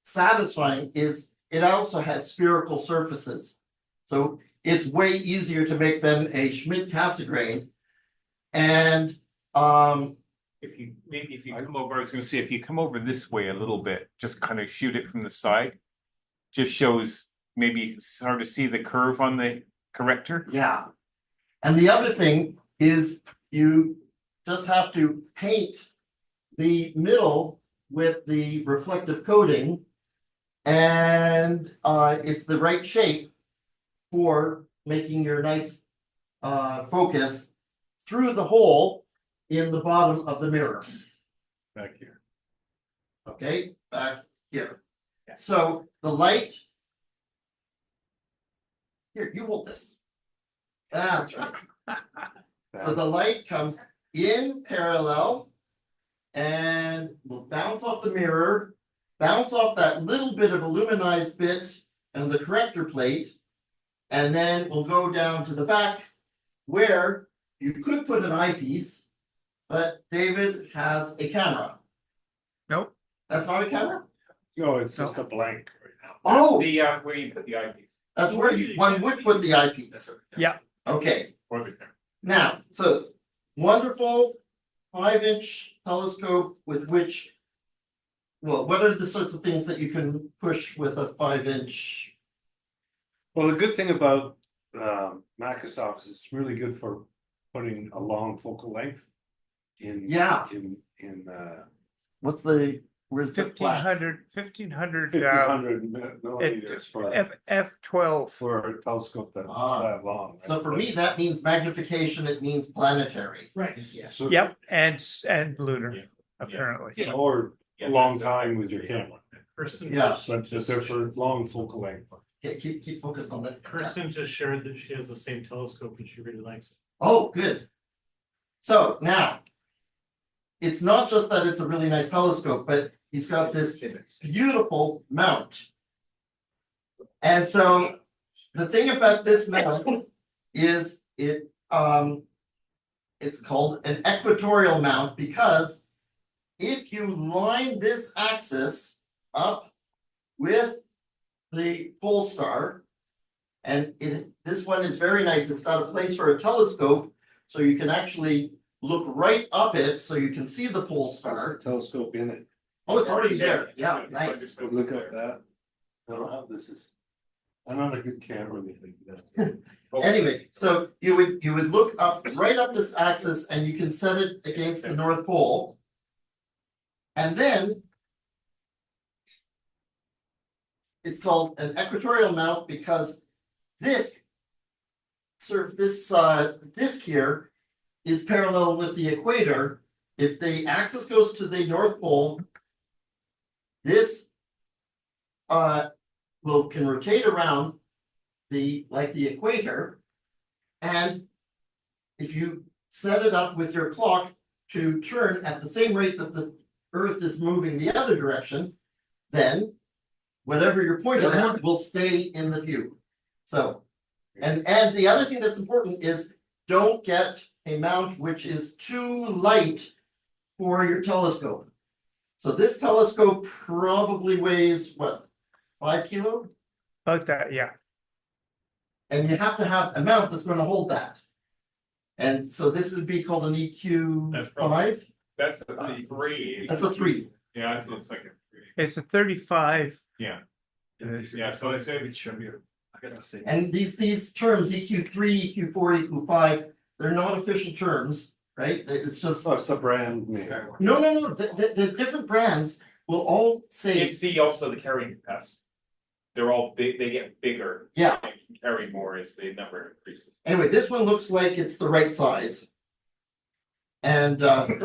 satisfying is it also has spherical surfaces. So it's way easier to make than a Schmidt-Cassegrain. And If you come over, I was gonna say, if you come over this way a little bit, just kind of shoot it from the side. Just shows, maybe you can sort of see the curve on the corrector. yeah. And the other thing is you just have to paint the middle with the reflective coating. And it's the right shape for making your nice focus through the hole in the bottom of the mirror. Back here. Okay, back here. So the light. Here, you hold this. That's right. So the light comes in parallel and will bounce off the mirror, bounce off that little bit of aluminized bit and the corrector plate, and then we'll go down to the back where you could put an eyepiece, but David has a camera. Nope. That's not a camera? No, it's just a blank right now. Oh, The where you put the eyepiece. that's where one would put the eyepiece. Yeah. Okay, Or the camera. now, so wonderful 5-inch telescope with which, well, what are the sorts of things that you can push with a 5-inch? Well, the good thing about Microsoft is it's really good for putting a long focal length in. Yeah. In What's the, where's the flash? 1500 1500 millimeters for F12. for a telescope that's Ah. that long. So for me, that means magnification, it means planetary. Right. So- Yep, and lunar, apparently. Or a long time with your camera. Kirsten Yeah. just, But they're for long focal length. Okay, keep focused on that. Kirsten just shared that she has the same telescope and she really likes it. Oh, good. So now, it's not just that it's a really nice telescope, but he's got this beautiful mount. And so the thing about this mount is it's called an equatorial mount because if you line this axis up with the pole star, and this one is very nice. It's got a place for a telescope, so you can actually look right up it, so you can see the pole star. Telescope in it. Oh, it's already there. Yeah, nice. Look at that. I don't know how this is. I'm not a good camera. Anyway, so you would look up right up this axis, and you can set it against the North Pole, and then it's called an equatorial mount because this disc here is parallel with the equator. If the axis goes to the North Pole, this can rotate around the equator, and if you set it up with your clock to turn at the same rate that the Earth is moving the other direction, then whatever you're pointing at will stay in the view. So, and the other thing that's important is don't get a mount which is too light for your telescope. So this telescope probably weighs what, 5 kilo? About that, yeah. And you have to have a mount that's going to hold that. And so this would be called an EQ5. That's a 3. That's a 3. Yeah, it looks like a 3. It's a 35. Yeah. Yeah, so I said it should be. I gotta say. And these terms, EQ3, EQ4, EQ5, they're not official terms, right? It's just. That's the brand name. No. The different brands will all say. It's also the carrying capacity. They're all big, they get bigger. Yeah. They can carry more as the number increases. Anyway, this one looks like it's the right size. And neon.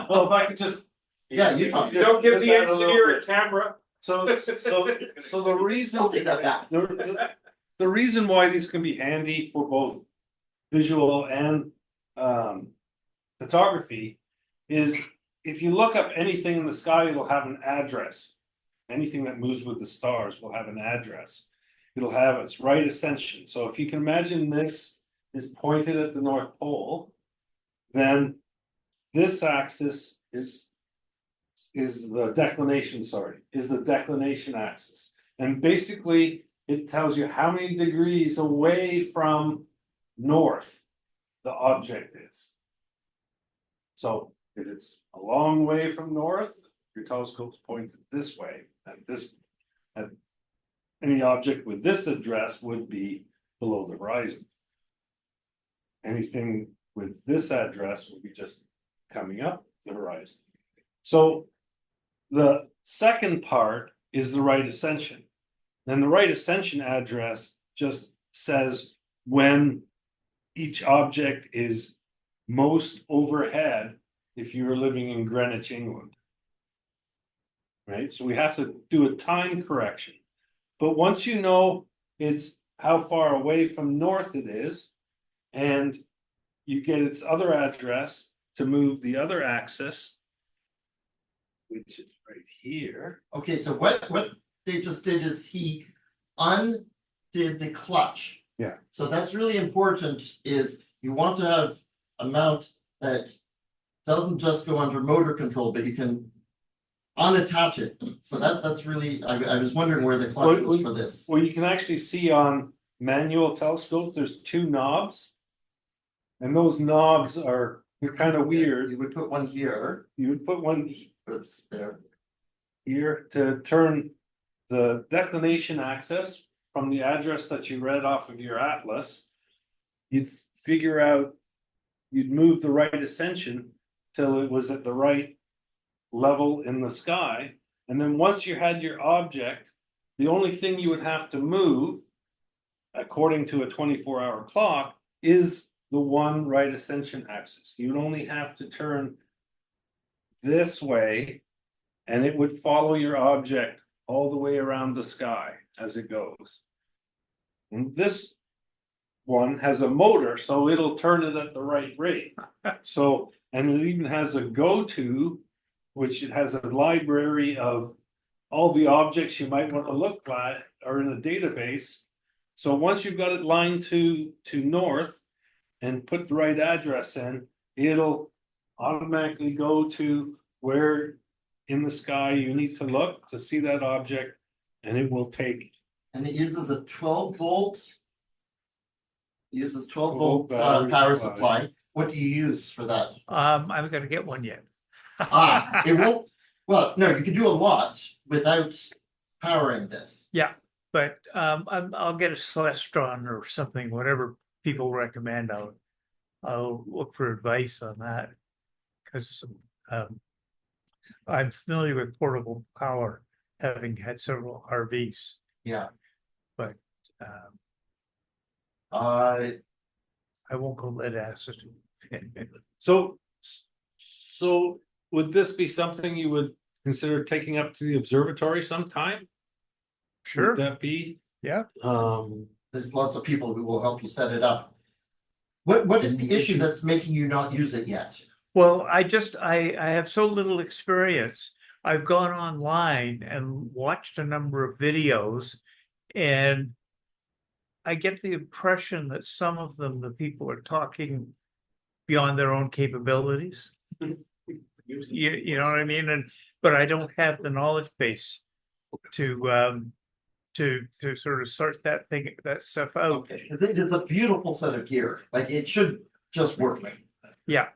Well, if I could just. Yeah, you talk. Don't give the engineer a camera. So the reason. I'll take that back. The reason why these can be handy for both visual and photography is if you look up anything in the sky, it'll have an address. Anything that moves with the stars will have an address. It'll have its right ascension. So if you can imagine this is pointed at the North Pole, then this axis is the declination, is the declination axis. And basically it tells you how many degrees away from north the object is. So if it's a long way from north, your telescope's pointed this way, and any object with this address would be below the horizon. Anything with this address will be just coming up the horizon. So the second part is the right ascension. Then the right ascension address just says when each object is most overhead if you were living in Greenwich, England. Right? So we have to do a time correction. But once you know it's how far away from north it is, and you get its other address to move the other axis, which is right here. Okay, so what they just did is he undid the clutch. Yeah. So that's really important, is you want to have a mount that doesn't just go under motor control, but you can unattach it. So that's really, I was wondering where the clutch was for this. Well, you can actually see on manual telescopes, there's 2 knobs. And those knobs are, they're kind of weird. You would put one here. You would put one Oops, there. here to turn the declination axis from the address that you read off of your atlas. You'd figure out, you'd move the right ascension till it was at the right level in the sky. And then once you had your object, the only thing you would have to move, according to a 24-hour clock, is the one right ascension axis. You'd only have to turn this way, and it would follow your object all the way around the sky as it goes. And this one has a motor, so it'll turn it at the right rate. So, and it even has a go-to, which it has a library of all the objects you might want to look at are in a database. So once you've got it lined to north and put the right address in, it'll automatically go to where in the sky you need to look to see that object, and it will take. And it uses a 12 volt. Uses 12 volt Battery power supply. supply. What do you use for that? I'm gonna get one yet. It won't. Well, no, you can do a lot without powering this. Yeah, but I'll get a Celestron or something, whatever people recommend. I'll look for advice on that. Because I'm familiar with portable power, having had several RVs, Yeah. but I I won't go lead acid. So would this be something you would consider taking up to the observatory sometime? Sure. Would that be? Yeah. There's lots of people who will help you set it up. What is the issue that's making you not use it yet? Well, I have so little experience. I've gone online and watched a number of videos, and I get the impression that some of them, the people are talking beyond their own capabilities. You know what I mean? But I don't have the knowledge base to sort of sort that stuff out. Okay, it's a beautiful set of gear. Like it should just work. Yeah.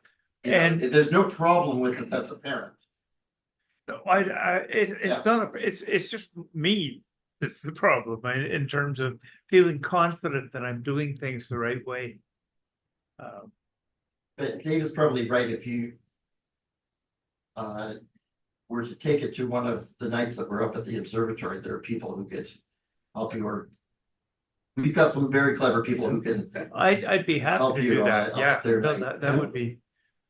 And there's no problem with it that's apparent. No, it's just me that's the problem in terms of feeling confident that I'm doing things the right way. But Dave is probably right. If you were to take it to one of the nights that we're up at the observatory, there are people who could help you, or we've got some very clever people who can. I'd be happy help to you do on that. a Yeah, clear no, night. that would be.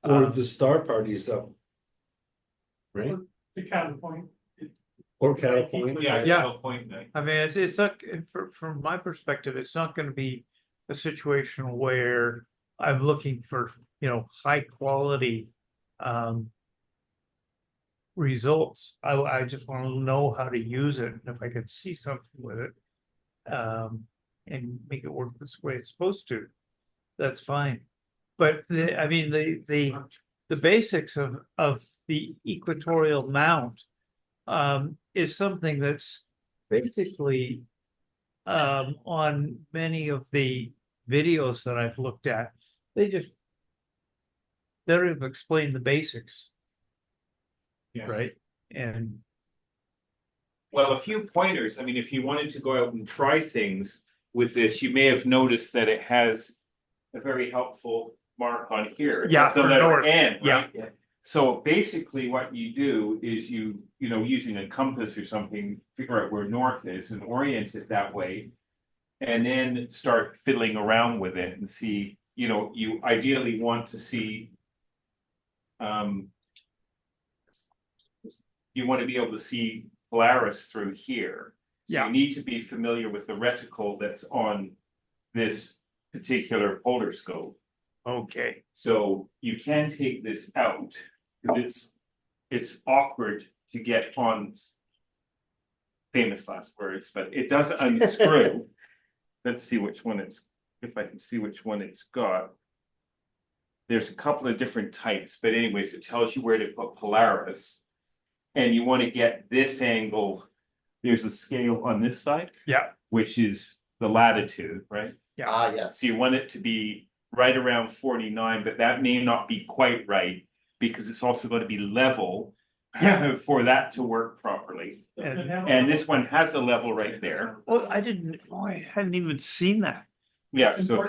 Or the star parties up. Right? The counterpoint. Or Catapult. Yeah, Yeah. no point. I mean, it's not, from my perspective, it's not going to be a situation where I'm looking for, high quality results. I just want to know how to use it. And if I could see something with it and make it work this way it's supposed to, that's fine. But the basics of the equatorial mount is something that's basically on many of the videos that I've looked at. They don't even explain the basics. Yeah. Right. And Well, a few pointers. I mean, if you wanted to go out and try things with this, you may have noticed that it has a very helpful mark on here. Yeah, It's the for letter north. N, Yeah. right? So basically what you do is using a compass or something, figure out where north is and orient it that way. And then start fiddling around with it and see, you ideally want to see. You want to be able to see Polaris through here. So Yeah. you need to be familiar with the reticle that's on this particular polar scope. okay. So you can take this out, because it's awkward to get on famous last words, but it does unscrew. Let's see which one if I can see which one it's got. There's a couple of different types, but anyways, it tells you where to put Polaris. And you want to get this angle. There's a scale on this side. Yeah. Which is the latitude, right? Yeah. Yes. So you want it to be right around 49, but that may not be quite right because it's also going to be level for that to work properly. And this one has a level right there. Oh, I hadn't even seen that. Yeah, so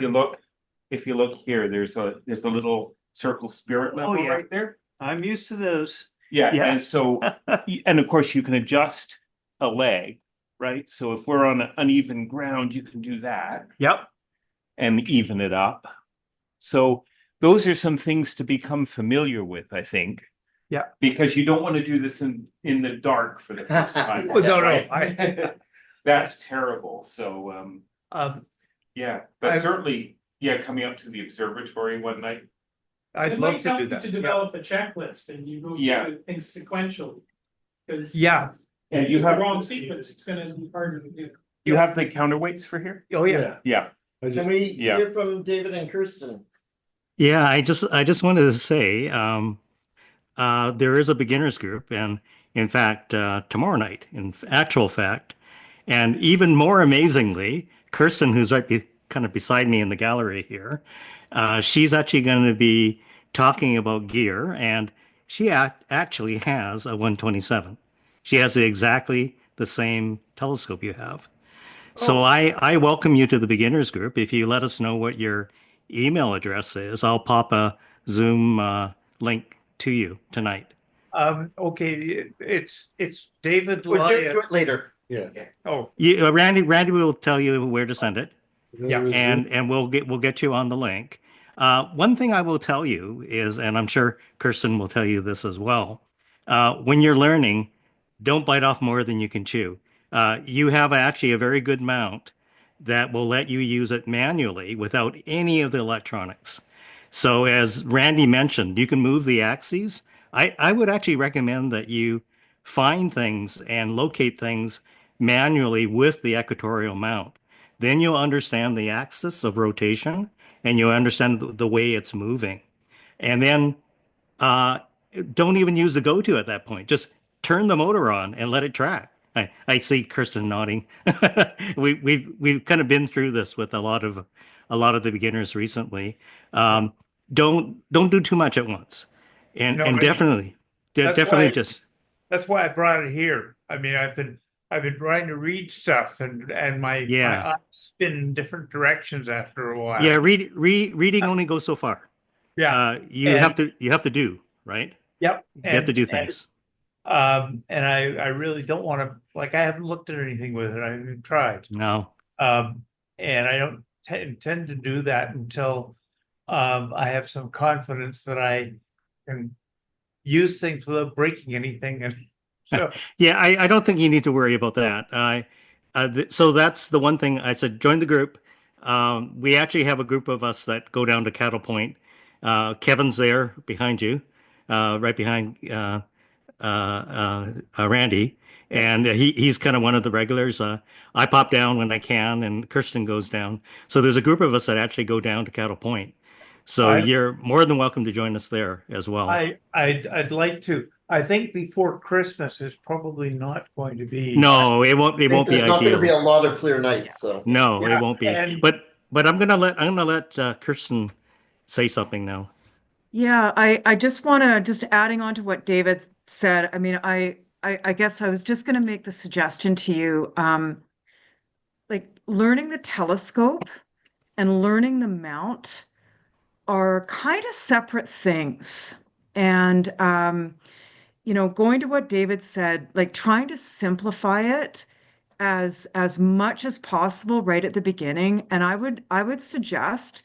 if you look here, there's a little circle spirit level yeah. right there. I'm used to those. Yeah, Yeah. and so, and of course you can adjust a leg, right? So if we're on uneven ground, you can do that. Yep. And even it up. So those are some things to become familiar with, I think. Yeah. Because you don't want to do this in the dark for the first time. Well, no, right? That's terrible. So Yeah, but I've- certainly, yeah, coming up to the observatory one night. I'd It love might to help do you that. to Yeah. develop a checklist and you go Yeah. through things sequentially. Because Yeah. Yeah, if you you have have, the wrong sequence, it's gonna be harder to do. you have the counterweights for here? Oh, yeah. Yeah. Can we Yeah. hear from David and Kirsten? Yeah, I just wanted to say, there is a beginners group, and in fact, tomorrow night, in actual fact, and even more amazingly, Kirsten, who's kind of beside me in the gallery here, she's actually going to be talking about gear, and she actually has a 127. She has exactly the same telescope you have. So I welcome you to the beginners group. If you let us know what your email address is, I'll pop a Zoom link to you tonight. Okay, it's David We'll do Lyon. it later. Yeah. Oh, Randy will tell you where to send it, Yeah. and we'll get you on the link. One thing I will tell you is, and I'm sure Kirsten will tell you this as well, when you're learning, don't bite off more than you can chew. You have actually a very good mount that will let you use it manually without any of the electronics. So as Randy mentioned, you can move the axes. I would actually recommend that you find things and locate things manually with the equatorial mount. Then you'll understand the axis of rotation and you'll understand the way it's moving. And then uh, don't even use the go-to at that point. Just turn the motor on and let it track. I see Kirsten nodding. We've kind of been through this with a lot of the beginners recently. Don't do too much at once, and No, and I- definitely That's definitely why- just That's why I brought it here. I mean, I've been trying to read stuff and my Yeah. eyes spin in different directions after a while. yeah. Reading only goes so far. Yeah. You And- have to do right. Yep. You have to do things. And I really don't want to, like, I haven't looked at anything with it. I haven't tried. No. And I don't intend to do that until I have some confidence that I can use things without breaking anything. And so, Yeah, I don't think you need to worry about that. So that's the one thing I said, join the group. We actually have a group of us that go down to Cattle Point. Kevin's there behind you, right behind Randy. And he's kind of one of the regulars. I pop down when I can, and Kirsten goes down. So there's a group of us that actually go down to Cattle Point. So you're more than welcome to join us there as well. I'd like to. I think before Christmas is probably not going to be. No, it won't be There's not going to ideal. be a lot of clear nights, so. No, Yeah, it won't be. and- But I'm gonna let Kirsten say something now. Yeah, I just want to just adding on to what David said. I mean, I guess I was just going to make the suggestion to you, like learning the telescope and learning the mount are kind of separate things. And going to what David said, like trying to simplify it as much as possible right at the beginning. And I would suggest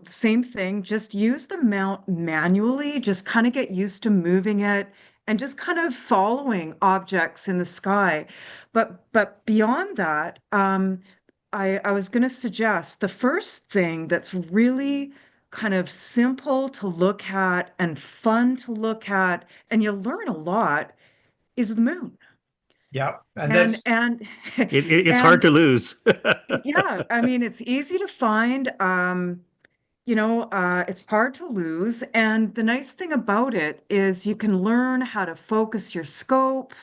same thing, just use the mount manually, just kind of get used to moving it and just kind of following objects in the sky. But beyond that, I was going to suggest the first thing that's really kind of simple to look at and fun to look at, and you'll learn a lot, is the moon. Yeah, and And that's and It's hard to lose. yeah, I mean, it's easy to find. It's hard to lose. And the nice thing about it is you can learn how to focus your scope,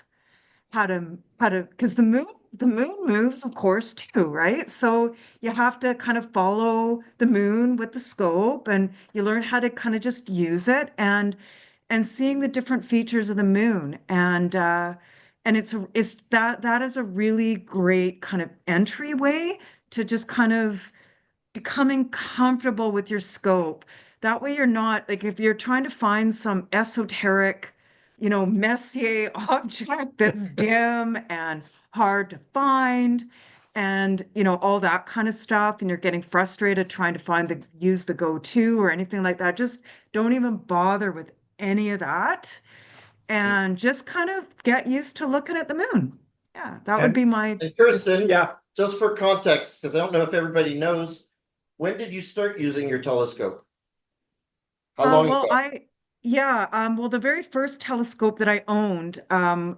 because the moon moves, of course, too, right? So you have to kind of follow the moon with the scope, and you learn how to kind of just use it and seeing the different features of the moon. And it's that is a really great kind of entryway to just kind of becoming comfortable with your scope. That way you're not like if you're trying to find some esoteric, Messier object that's dim and hard to find and all that kind of stuff, and you're getting frustrated trying to use the go-to or anything like that. Just don't even bother with any of that and just kind of get used to looking at the moon. Yeah, that would be my And Kirsten, yeah. just for context, because I don't know if everybody knows, when did you start using your telescope? How long Well, ago? well, the very first telescope that I owned,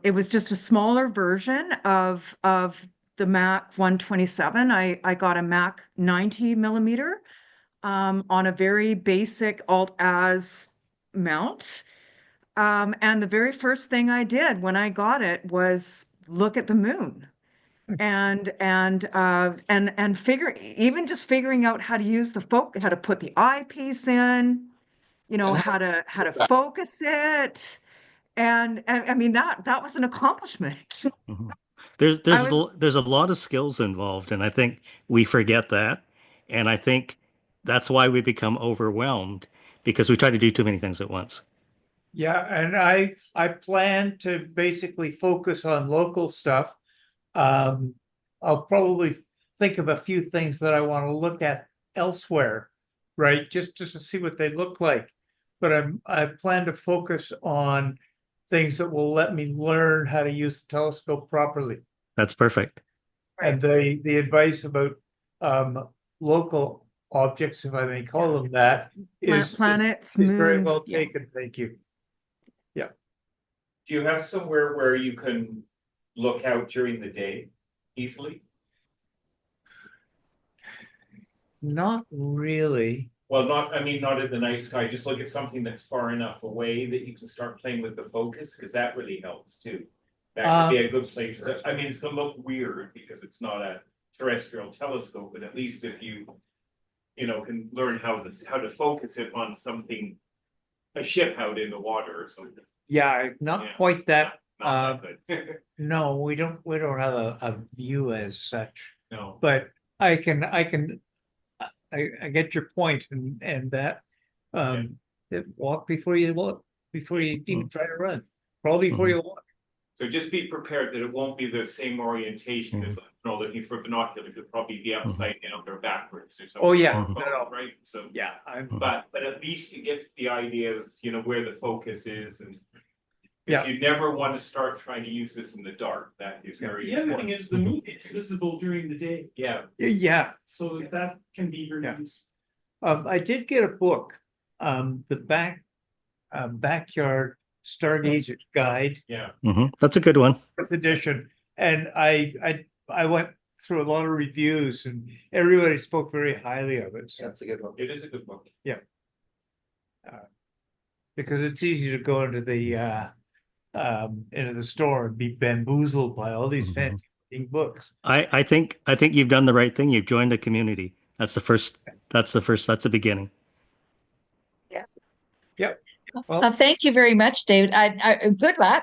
it was just a smaller version of the Mac 127. I got a Mac 90 millimeter on a very basic alt-az mount. And the very first thing I did when I got it was look at the moon and figuring out how to use how to put the eyepiece in, And how to focus it. And I mean that was an accomplishment. Mhm. I was There's a lot of skills involved, and I think we forget that. And I think that's why we become overwhelmed because we try to do too many things at once. Yeah, and I plan to basically focus on local stuff. I'll probably think of a few things that I want to look at elsewhere, right? Just to see what they look like. But I plan to focus on things that will let me learn how to use the telescope properly. That's perfect. And the advice about local objects, if I may call them that, planets, is very moon. well Yeah. taken. Thank you. Do you have somewhere where you can look out during the day easily? Not really. Well, not at the night sky, just look at something that's far enough away that you can start playing with the focus, because that really helps too. That could be a good place to, it's gonna look weird because it's not a terrestrial telescope, but at least if you can learn how to focus it on something, a ship out in the water or something. Yeah, not quite that. Not that good. No, we don't have a view as such. No. But I get your point and that walk before you even try to run. Probably before you walk. So just be prepared that it won't be the same orientation as looking for binoculars. It'll probably be upside down or backwards or something. Oh yeah, right. So yeah, but at least you get the idea of where the focus is, and yeah, you never want to start trying to use this in the dark. That is very The other important. thing is the moon is visible during the day, yeah. so that can be very useful. I did get a book, the backyard stargazer guide. Yeah. That's a good one. Fourth edition, and I went through a lot of reviews, and everybody spoke very highly of it. So. That's a good one. It is a good book. Yeah, because it's easy to go into the store and be bamboozled by all these fancy books. I think you've done the right thing. You've joined a community. That's the beginning. Yeah. Yep. Well, thank you very much, David. Good luck.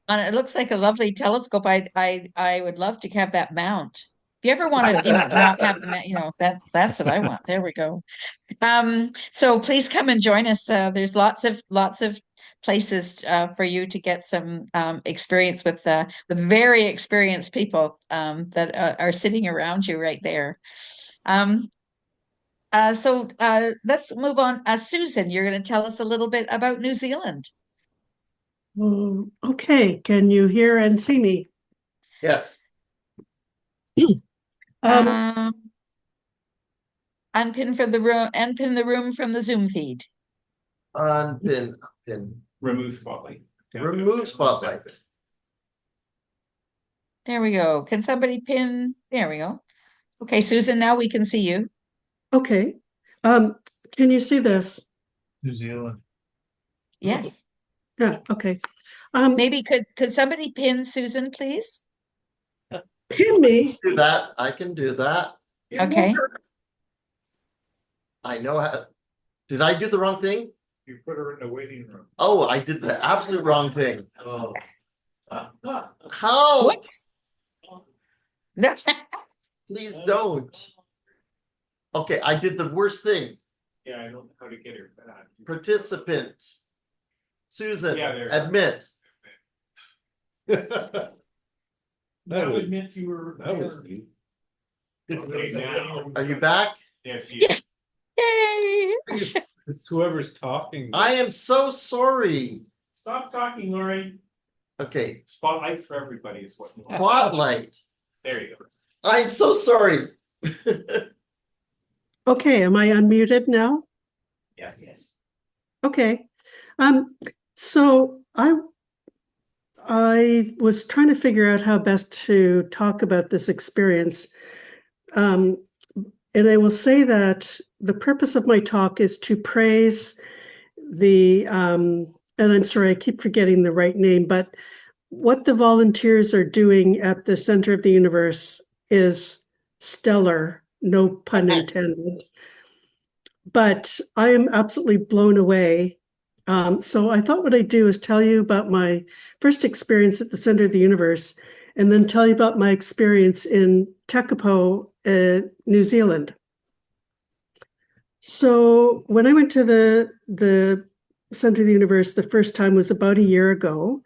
It looks like a lovely telescope. I would love to have that mount. If you ever want to, not have the mount, that's what I want. There we go. So please come and join us. There's lots of places for you to get some experience with very experienced people that are sitting around you right there. So let's move on. Susan, you're going to tell us a little bit about New Zealand. Okay, can you hear and see me? Yes. Unpin the room from the Zoom feed. Unpin. Remove spotlight. Remove spotlight. There we go. Can somebody pin? There we go. Okay, Susan, now we can see you. Okay. Can you see this? New Zealand. Yes. Yeah, okay. Maybe could somebody pin Susan, please? Pin me. Do that. I can do that. Okay. I know how. Did I do the wrong thing? You put her in the waiting room. Oh, I did the absolute wrong thing. Oh. How? What? No. Please don't. Okay, I did the worst thing. Yeah, I don't know how to get her. Participant. Susan, Yeah, there. admit. That would meant you were. That was me. Okay, now. Are you back? Yeah, she Yay! It's whoever's talking. I am so sorry. Stop talking, Lauri. Okay, Spotlight for everybody is what. spotlight. There you go. I'm so sorry. Okay, am I unmuted now? Yes. Yes. Okay. So I was trying to figure out how best to talk about this experience. And I will say that the purpose of my talk is to praise and I'm sorry, I keep forgetting the right name, but what the volunteers are doing at the center of the universe is stellar, no pun intended. But I am absolutely blown away. So I thought what I'd do is tell you about my first experience at the center of the universe, and then tell you about my experience in Tekapo, New Zealand. So when I went to the center of the universe the first time was about a year ago,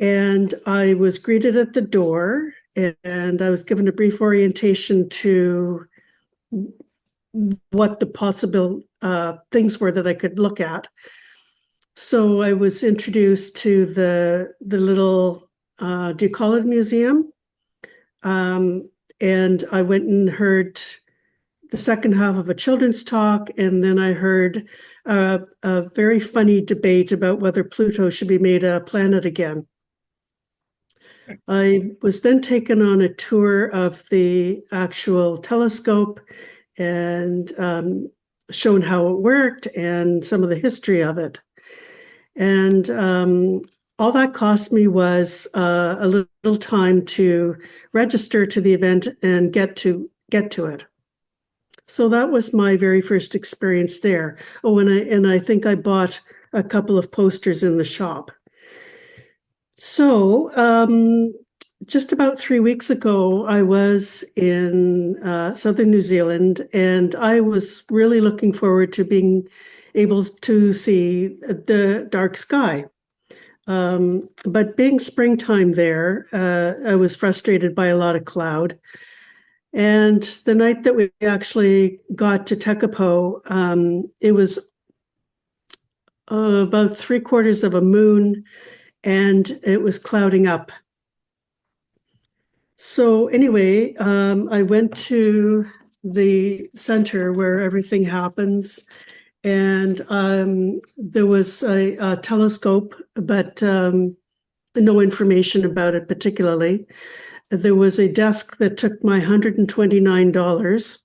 and I was greeted at the door, and I was given a brief orientation to what the possible things were that I could look at. So I was introduced to the little, do you call it a museum? And I went and heard the second half of a children's talk, and then I heard a very funny debate about whether Pluto should be made a planet again. I was then taken on a tour of the actual telescope and shown how it worked and some of the history of it. And all that cost me was a little time to register to the event and get to it. So that was my very first experience there. Oh, and I think I bought a couple of posters in the shop. So just about 3 weeks ago, I was in southern New Zealand, and I was really looking forward to being able to see the dark sky. But being springtime there, I was frustrated by a lot of cloud. And the night that we actually got to Tekapo, it was about 3/4 of a moon, and it was clouding up. So anyway, I went to the center where everything happens, and there was a telescope, but no information about it particularly. There was a desk that took my $129.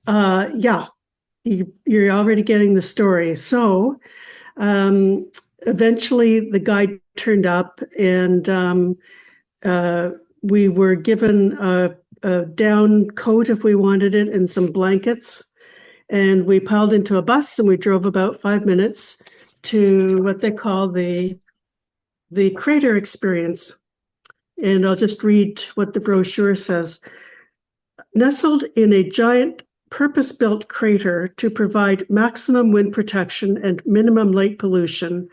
Yeah, you're already getting the story. So eventually the guy turned up, and we were given a down coat if we wanted it and some blankets. And we piled into a bus and we drove about 5 minutes to what they call the crater experience. And I'll just read what the brochure says. Nestled in a giant purpose-built crater to provide maximum wind protection and minimum light pollution,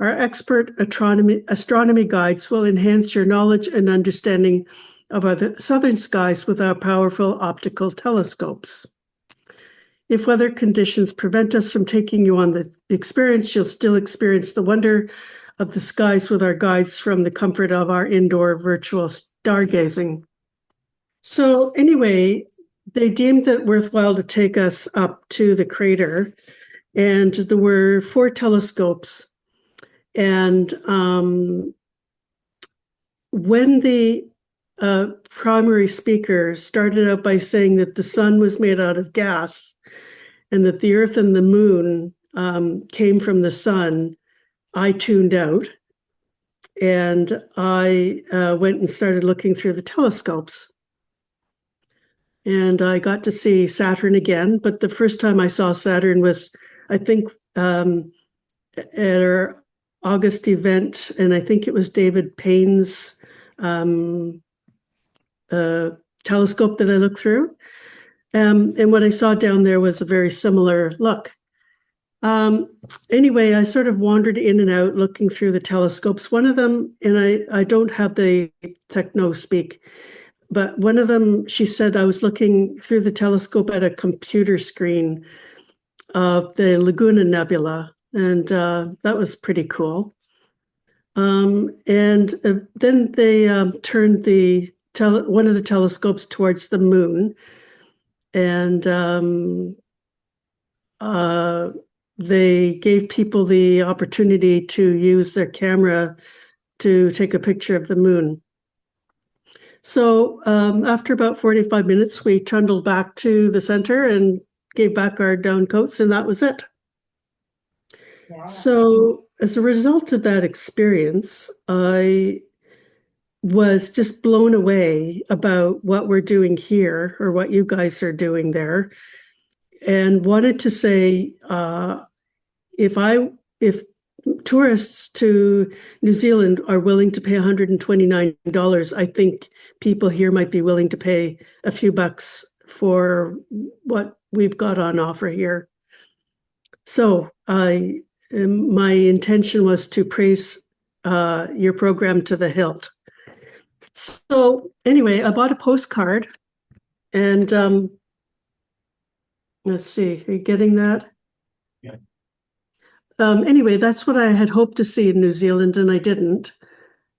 our expert astronomy guides will enhance your knowledge and understanding of our southern skies with our powerful optical telescopes. If weather conditions prevent us from taking you on the experience, you'll still experience the wonder of the skies with our guides from the comfort of our indoor virtual stargazing. So anyway, they deemed it worthwhile to take us up to the crater, and there were 4 telescopes. And when the primary speaker started out by saying that the sun was made out of gas and that the earth and the moon came from the sun, I tuned out, and I went and started looking through the telescopes. And I got to see Saturn again, but the first time I saw Saturn was, I think, at our August event, and I think it was David Payne's telescope that I looked through. And what I saw down there was a very similar look. Anyway, I sort of wandered in and out looking through the telescopes. One of them, and I don't have the techno speak, but one of them, she said I was looking through the telescope at a computer screen of the Laguna Nebula, and that was pretty cool. And then they turned the one of the telescopes towards the moon. And they gave people the opportunity to use their camera to take a picture of the moon. So after about 45 minutes, we trundled back to the center and gave back our down coats, and that was it. Wow. So as a result of that experience, I was just blown away about what we're doing here, or what you guys are doing there, and wanted to say, if tourists to New Zealand are willing to pay $129, I think people here might be willing to pay a few bucks for what we've got on offer here. So my intention was to praise your program to the hilt. So anyway, I bought a postcard, and let's see, are you getting that? Yeah. Anyway, that's what I had hoped to see in New Zealand, and I didn't.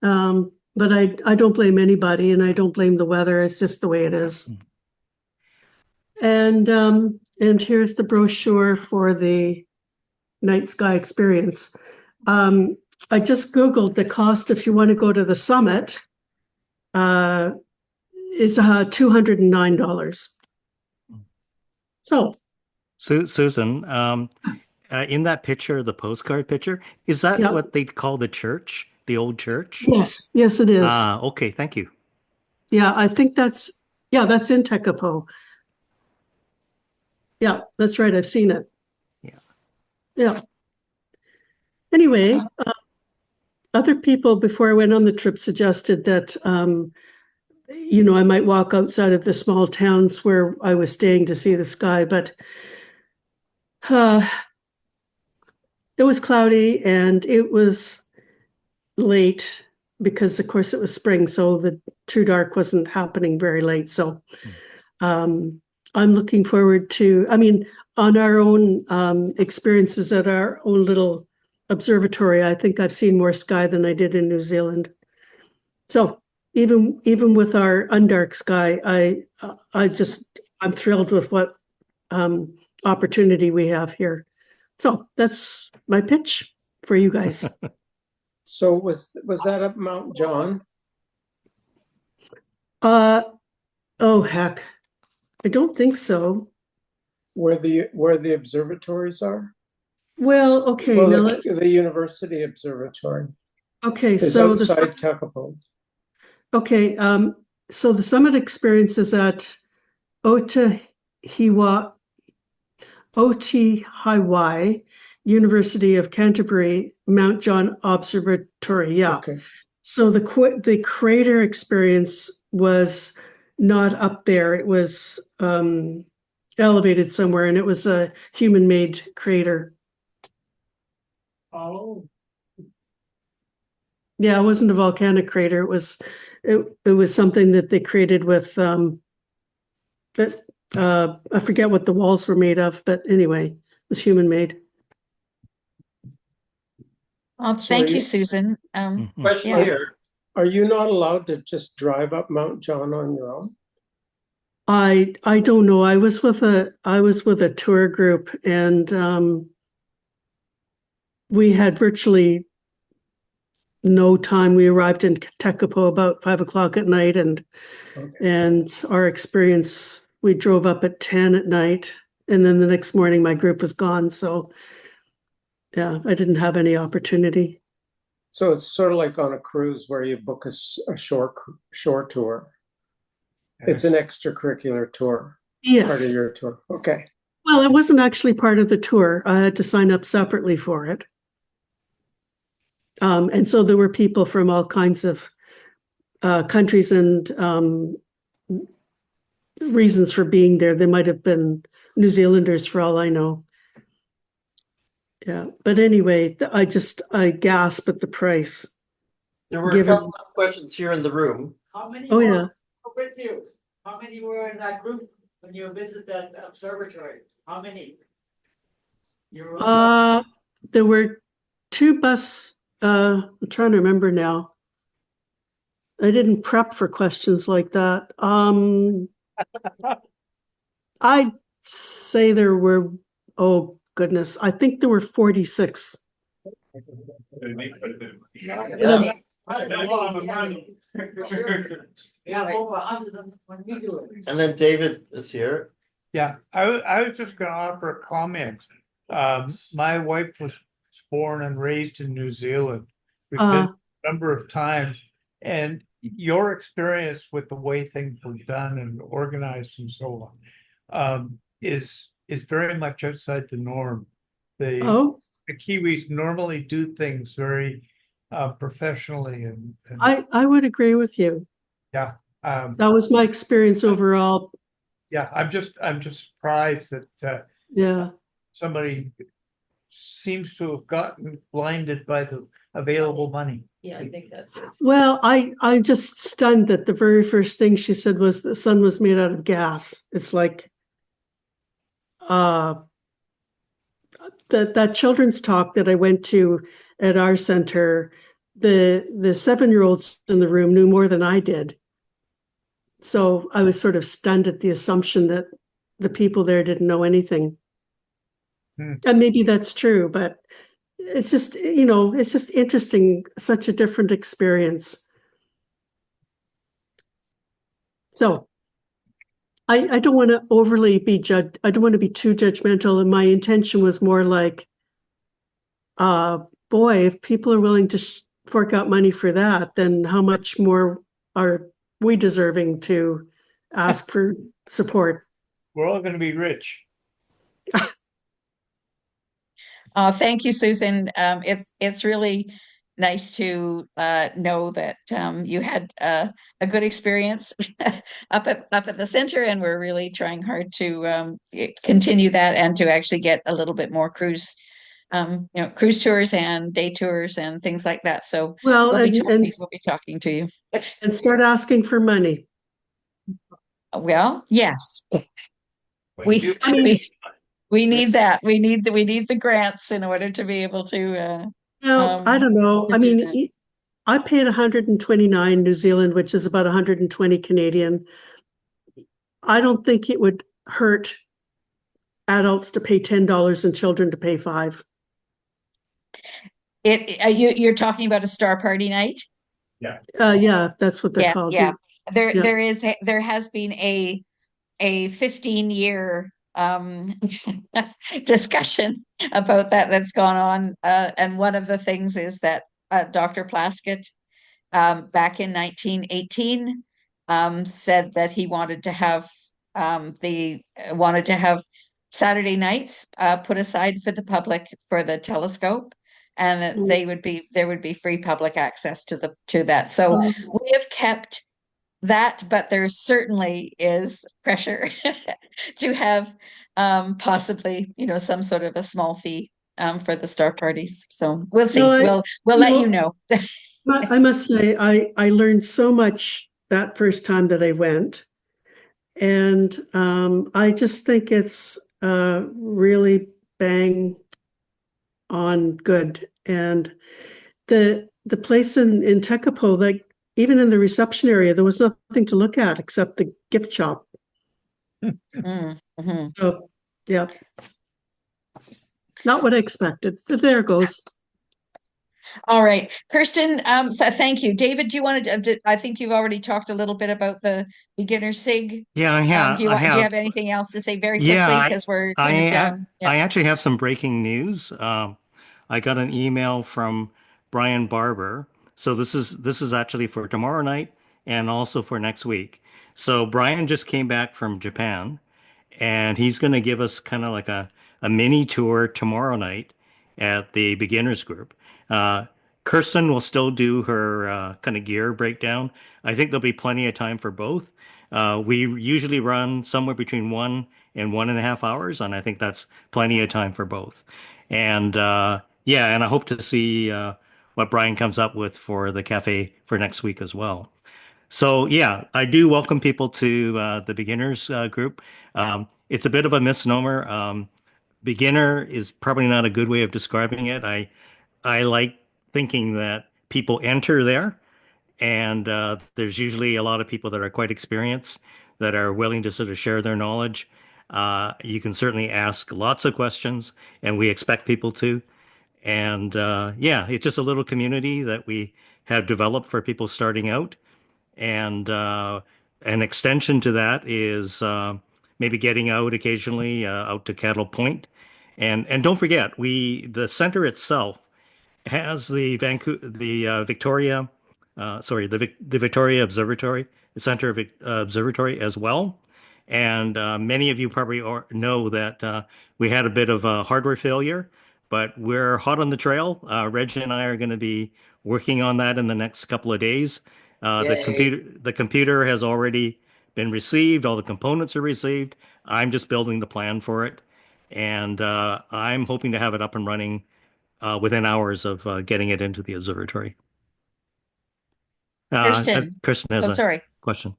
But I don't blame anybody, and I don't blame the weather. It's just the way it is. And here's the brochure for the night sky experience. I just Googled the cost if you want to go to the summit. Is $209. So, Susan, in that picture, the postcard picture, is that what they'd call the church, the old church? Yes, it is. Ah, okay, thank you. Yeah, I think that's in Tekapo. Yeah, that's right. I've seen it. Yeah. Anyway, other people before I went on the trip suggested that, I might walk outside of the small towns where I was staying to see the sky, but it was cloudy and it was late because, of course, it was spring, so the true dark wasn't happening very late. So I'm looking forward to, on our own experiences at our own little observatory, I think I've seen more sky than I did in New Zealand. So even with our undark sky, I'm thrilled with what opportunity we have here. So that's my pitch for you guys. So was that up Mount John? Oh heck, I don't think so. Where the observatories are? Well, okay. Well, Now the university observatory. Okay, It's so outside Tekapo. Okay, so the summit experience is at Otahiwai University of Canterbury, Mount John Observatory. Yeah. Okay. So the crater experience was not up there. It was elevated somewhere, and it was a human-made crater. Oh. Yeah, it wasn't a volcanic crater. It was something that they created with I forget what the walls were made of, but anyway, it was human made. Well, thank you, Susan. Question here. Are you not allowed to just drive up Mount John on your own? I don't know. I was with a tour group, and we had virtually no time. We arrived in Tekapo about 5 o'clock at night, and our experience, we drove up at 10 at night, and then the next morning my group was gone. So yeah, I didn't have any opportunity. So it's sort of like on a cruise where you book a shore tour. It's an extracurricular tour. Yes. Part of your tour. Okay. Well, it wasn't actually part of the tour. I had to sign up separately for it. And so there were people from all kinds of countries and reasons for being there. They might have been New Zealanders for all I know. Yeah, but anyway, I gasp at the price. There were a couple of questions here in the room. How many were with you? How many were in that group when you visited that observatory? How many? There were 2 bus. I'm trying to remember now. I didn't prep for questions like that. I'd say there were, oh goodness, I think there were 46. Yeah. And then David is here. Yeah, I was just gonna offer a comment. My wife was born and raised in New Zealand. We've been a number of times, and your experience with the way things were done and organized and so on, is very much outside the norm. The Kiwis normally do things very professionally and I would agree with you. yeah. That was my experience overall. Yeah, I'm just surprised that Yeah. somebody seems to have gotten blinded by the available money. Yeah, I think that's it. Well, I'm just stunned that the very first thing she said was the sun was made out of gas. It's like that children's talk that I went to at our center, the 7-year-olds in the room knew more than I did. So I was sort of stunned at the assumption that the people there didn't know anything. And maybe that's true, but it's just, it's just interesting, such a different experience. So I don't want to overly be judged. I don't want to be too judgmental. And my intention was more like, boy, if people are willing to fork out money for that, then how much more are we deserving to ask for support? We're all going to be rich. Thank you, Susan. It's really nice to know that you had a good experience up at the center, and we're really trying hard to continue that and to actually get a little bit more cruise tours and day tours and things like that. So well, we'll be talking to you and start asking for money. Well, yes, we need that. We need the grants in order to be able to. I don't know. I mean, I paid 129 New Zealand, which is about 120 Canadian. I don't think it would hurt adults to pay $10 and children to pay $5. You're talking about a star party night? Yeah. Yeah, that's what they're called. Yeah. There has been a 15-year discussion about that's gone on, and one of the things is that Dr. Plaskett back in 1918 said that he wanted to have Saturday nights put aside for the public for the telescope, and that there would be free public access to that. So we have kept that, but there certainly is pressure to have possibly, some sort of a small fee for the star parties. So we'll see. We'll let you know. I must say, I learned so much that first time that I went. And I just think it's really bang on good. And the place in Tekapo, like even in the reception area, there was nothing to look at except the gift shop. So, yeah. Not what I expected, but there it goes. All right, Kirsten, so thank you. David, do you want to, I think you've already talked a little bit about the beginner SIG. Yeah, I have. Do you have anything else to say very quickly? Because we're kind of done. Yeah. I actually have some breaking news. I got an email from Brian Barber. So this is actually for tomorrow night and also for next week. So Brian just came back from Japan, and he's going to give us kind of like a mini tour tomorrow night at the beginners group. Kirsten will still do her kind of gear breakdown. I think there'll be plenty of time for both. We usually run somewhere between 1 and 1.5 hours, and I think that's plenty of time for both. And and I hope to see what Brian comes up with for the cafe for next week as well. So yeah, I do welcome people to the beginners group. It's a bit of a misnomer. Beginner is probably not a good way of describing it. I like thinking that people enter there And there's usually a lot of people that are quite experienced that are willing to sort of share their knowledge. You can certainly ask lots of questions, and we expect people to. And yeah, it's just a little community that we have developed for people starting out. And an extension to that is maybe getting out occasionally out to Cattle Point. And don't forget, the center itself has the Victoria, the Victoria Observatory, the Center of Observatory as well. And many of you probably know that we had a bit of a hardware failure, but we're hot on the trail. Reggie and I are going to be working on that in the next couple of days. The computer has already been received. All the components are received. I'm just building the plan for it, and I'm hoping to have it up and running within hours of getting it into the observatory. Kirsten. Kirsten has Oh, a sorry. question.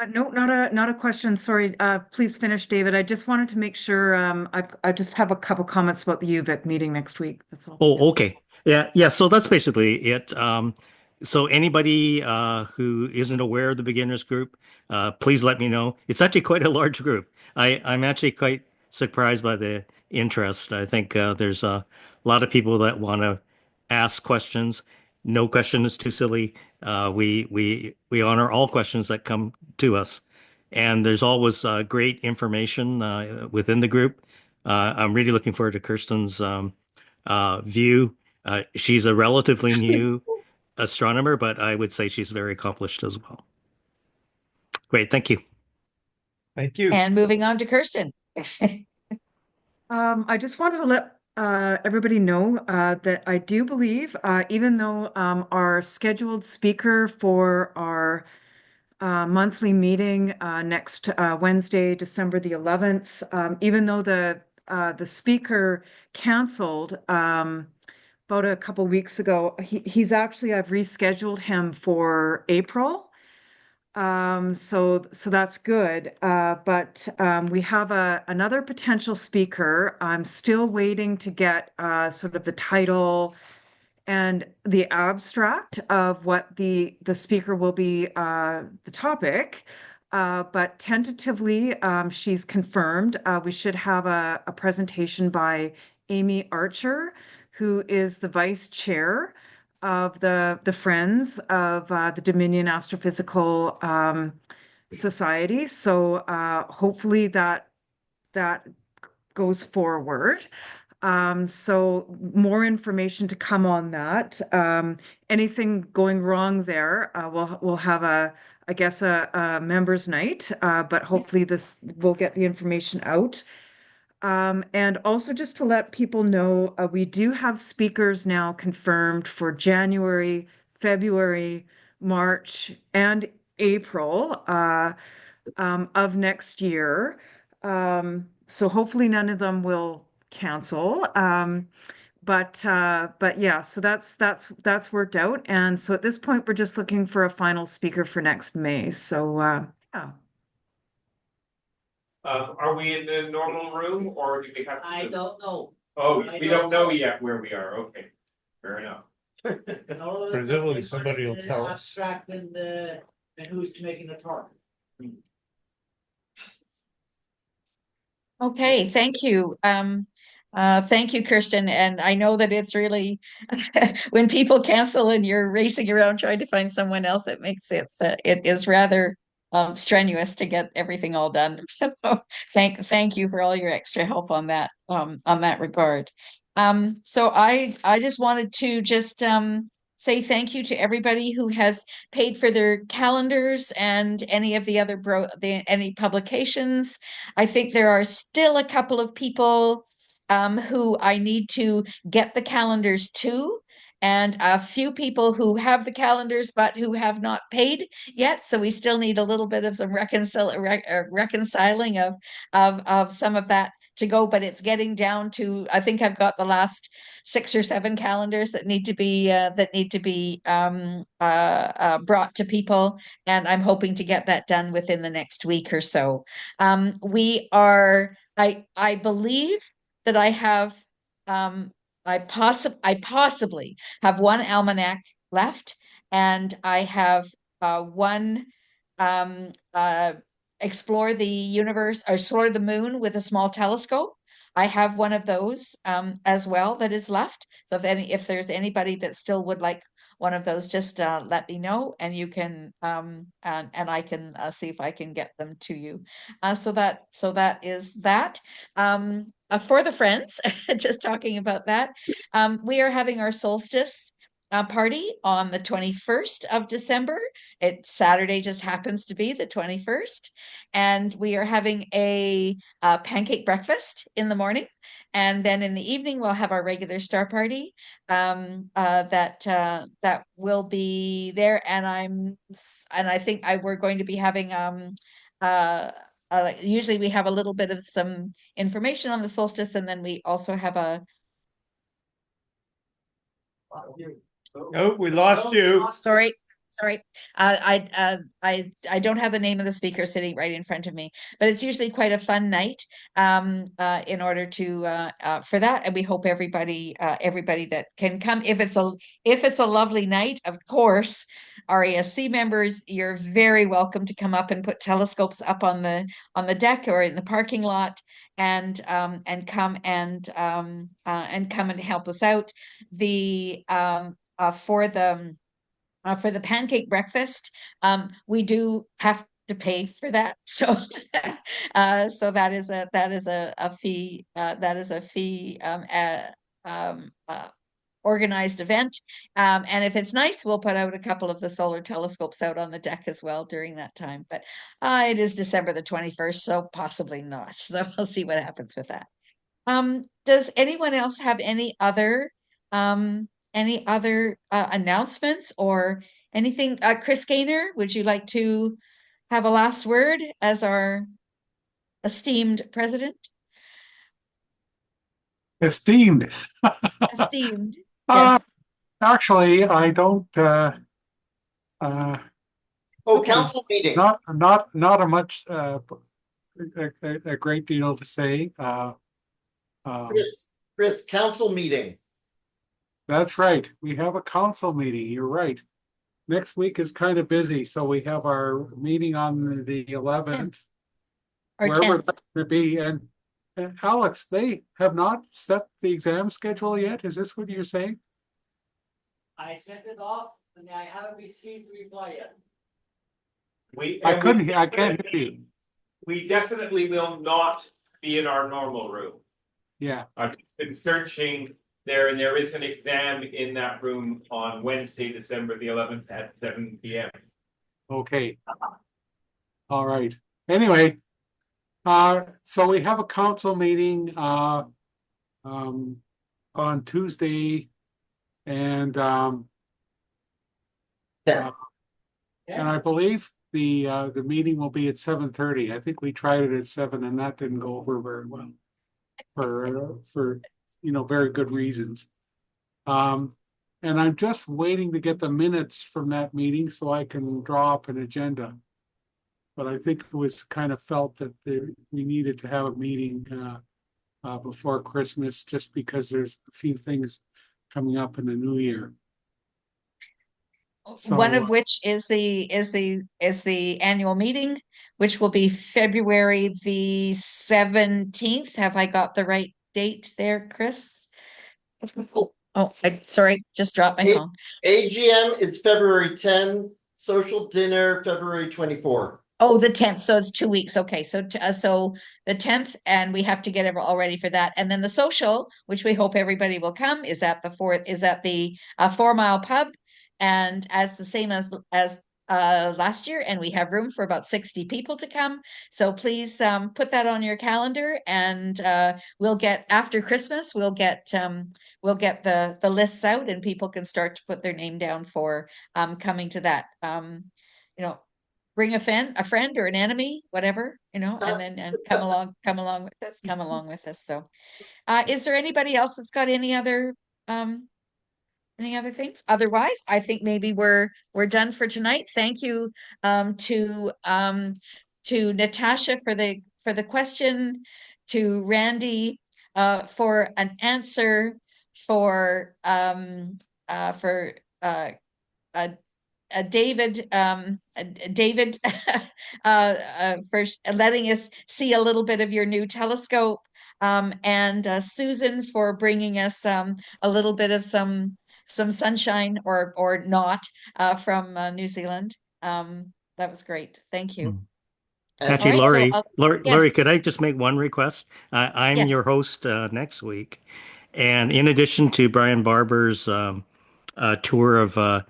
No, not a question. Sorry. Please finish, David. I just wanted to make sure. I just have a couple comments about the UVic meeting next week. That's all. Oh, okay. Yeah. So that's basically it. So anybody who isn't aware of the beginners group, please let me know. It's actually quite a large group. I'm actually quite surprised by the interest. I think there's a lot of people that want to ask questions. No question is too silly. We honor all questions that come to us, and there's always great information within the group. I'm really looking forward to Kirsten's view. She's a relatively new astronomer, but I would say she's very accomplished as well. Great, thank you. Thank you. And moving on to Kirsten. I just wanted to let everybody know that I do believe, even though our scheduled speaker for our monthly meeting next Wednesday, December the 11th, even though the speaker canceled about a couple weeks ago, he's actually, I've rescheduled him for April. So that's good. But we have another potential speaker. I'm still waiting to get sort of the title and the abstract of what the speaker will be, the topic. But tentatively, she's confirmed. We should have a presentation by Amy Archer, who is the vice chair of the Friends of the Dominion Astrophysical Society. So hopefully that goes forward. So more information to come on that. Anything going wrong there, we'll have I guess a members' night, but hopefully we'll get the information out. And also just to let people know, we do have speakers now confirmed for January, February, March, and April of next year. So hopefully none of them will cancel. But yeah, so that's worked out. And so at this point, we're just looking for a final speaker for next May. So yeah. Are we in the normal room or do we have to? I don't know. Oh, I we don't don't know know. yet where we are. Okay, fair enough. Presumably somebody will tell us. Abstract and who's making the talk. Okay, thank you. Thank you, Kirsten. And I know that it's really when people cancel and you're racing around trying to find someone else, it is rather strenuous to get everything all done. So thank you for all your extra help on that regard. So I just wanted to just say thank you to everybody who has paid for their calendars and any of the other any publications. I think there are still a couple of people who I need to get the calendars to, and a few people who have the calendars but who have not paid yet. So we still need a little bit of some reconciling of some of that to go, but it's getting down to, I think I've got the last 6 or 7 calendars that need to be brought to people, and I'm hoping to get that done within the next week or so. I believe that I have I possibly have one almanac left, and I have one explore the universe or explore the moon with a small telescope. I have one of those as well that is left. So if there's anybody that still would like one of those, just let me know, and you can and I can see if I can get them to you. So that is that. For the friends, just talking about that, we are having our solstice party on the 21st of December. Saturday just happens to be the 21st, and we are having a pancake breakfast in the morning, and then in the evening we'll have our regular star party that will be there. And I think we're going to be having usually we have a little bit of some information on the solstice, and then we also have a Oh, we lost you. Sorry. I don't have the name of the speaker sitting right in front of me, but it's usually quite a fun night in order to for that, and we hope everybody that can come. If it's a lovely night, of course, RASC members, you're very welcome to come up and put telescopes up on the deck or in the parking lot, and come and come and help us out. For the pancake breakfast, we do have to pay for that. So so that is a fee organized event. And if it's nice, we'll put out a couple of the solar telescopes out on the deck as well during that time. But it is December the 21st, so possibly not. So we'll see what happens with that. Does anyone else have any other announcements or anything? Chris Gaynor, would you like to have a last word as our esteemed president? Esteemed. Esteemed. Yes. Actually, I don't. Council meeting. Not a much. A great deal to say. Chris, council meeting. That's right. We have a council meeting. You're right. Next week is kind of busy, so we have our meeting on the 11th, wherever that's going to be. And Alex, they have not set the exam schedule yet. Is this what you're saying? I sent it off and I haven't received a reply yet. I can't hear you. We definitely will not be in our normal room. Yeah. I've been searching there, and there is an exam in that room on Wednesday, December the 11th at 7 p.m. Okay. All right. Anyway, so we have a council meeting on Tuesday, and and I believe the meeting will be at 7:30. I think we tried it at 7, and that didn't go over very well for very good reasons. And I'm just waiting to get the minutes from that meeting so I can draw up an agenda. But I think it was kind of felt that we needed to have a meeting before Christmas, just because there's a few things coming up in the new year. So, one of which is the annual meeting, which will be February the 17th. Have I got the right date there, Chris? Oh, sorry, just dropped my phone. AGM is February 10, social dinner February 24. Oh, the 10th. So it's 2 weeks. Okay. So the 10th, and we have to get all ready for that. And then the social, which we hope everybody will come, is at the 4 Mile Pub, and as the same as last year, and we have room for about 60 people to come. So please put that on your calendar, and we'll get after Christmas. We'll get the lists out, and people can start to put their name down for coming to that. Bring a friend or an enemy, whatever, and then come along with us. So, is there anybody else that's got any other things? Otherwise, I think maybe we're done for tonight. Thank you to Natasha for the question, to Randy for an answer, for David, for letting us see a little bit of your new telescope, and Susan for bringing us a little bit of some sunshine or not from New Zealand. That was great. Thank you. Actually, All right, Lauri, yes. could I just make one request? I'm Yes. your host next week, and in addition to Brian Barber's tour of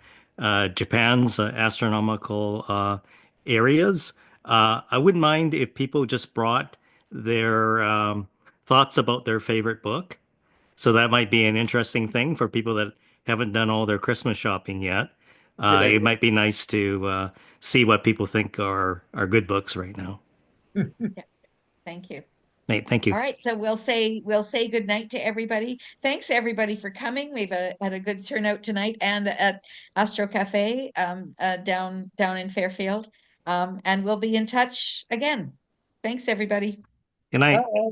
Japan's astronomical areas, I wouldn't mind if people just brought their thoughts about their favorite book. So that might be an interesting thing for people that haven't done all their Christmas shopping yet. It might be nice to see what people think are good books right now. Yeah. Thank you. Nate, thank you. All right, so we'll say good night to everybody. Thanks everybody for coming. We've had a good turnout tonight and at Astro Cafe down in Fairfield. And we'll be in touch again. Thanks everybody. Good night. Bye.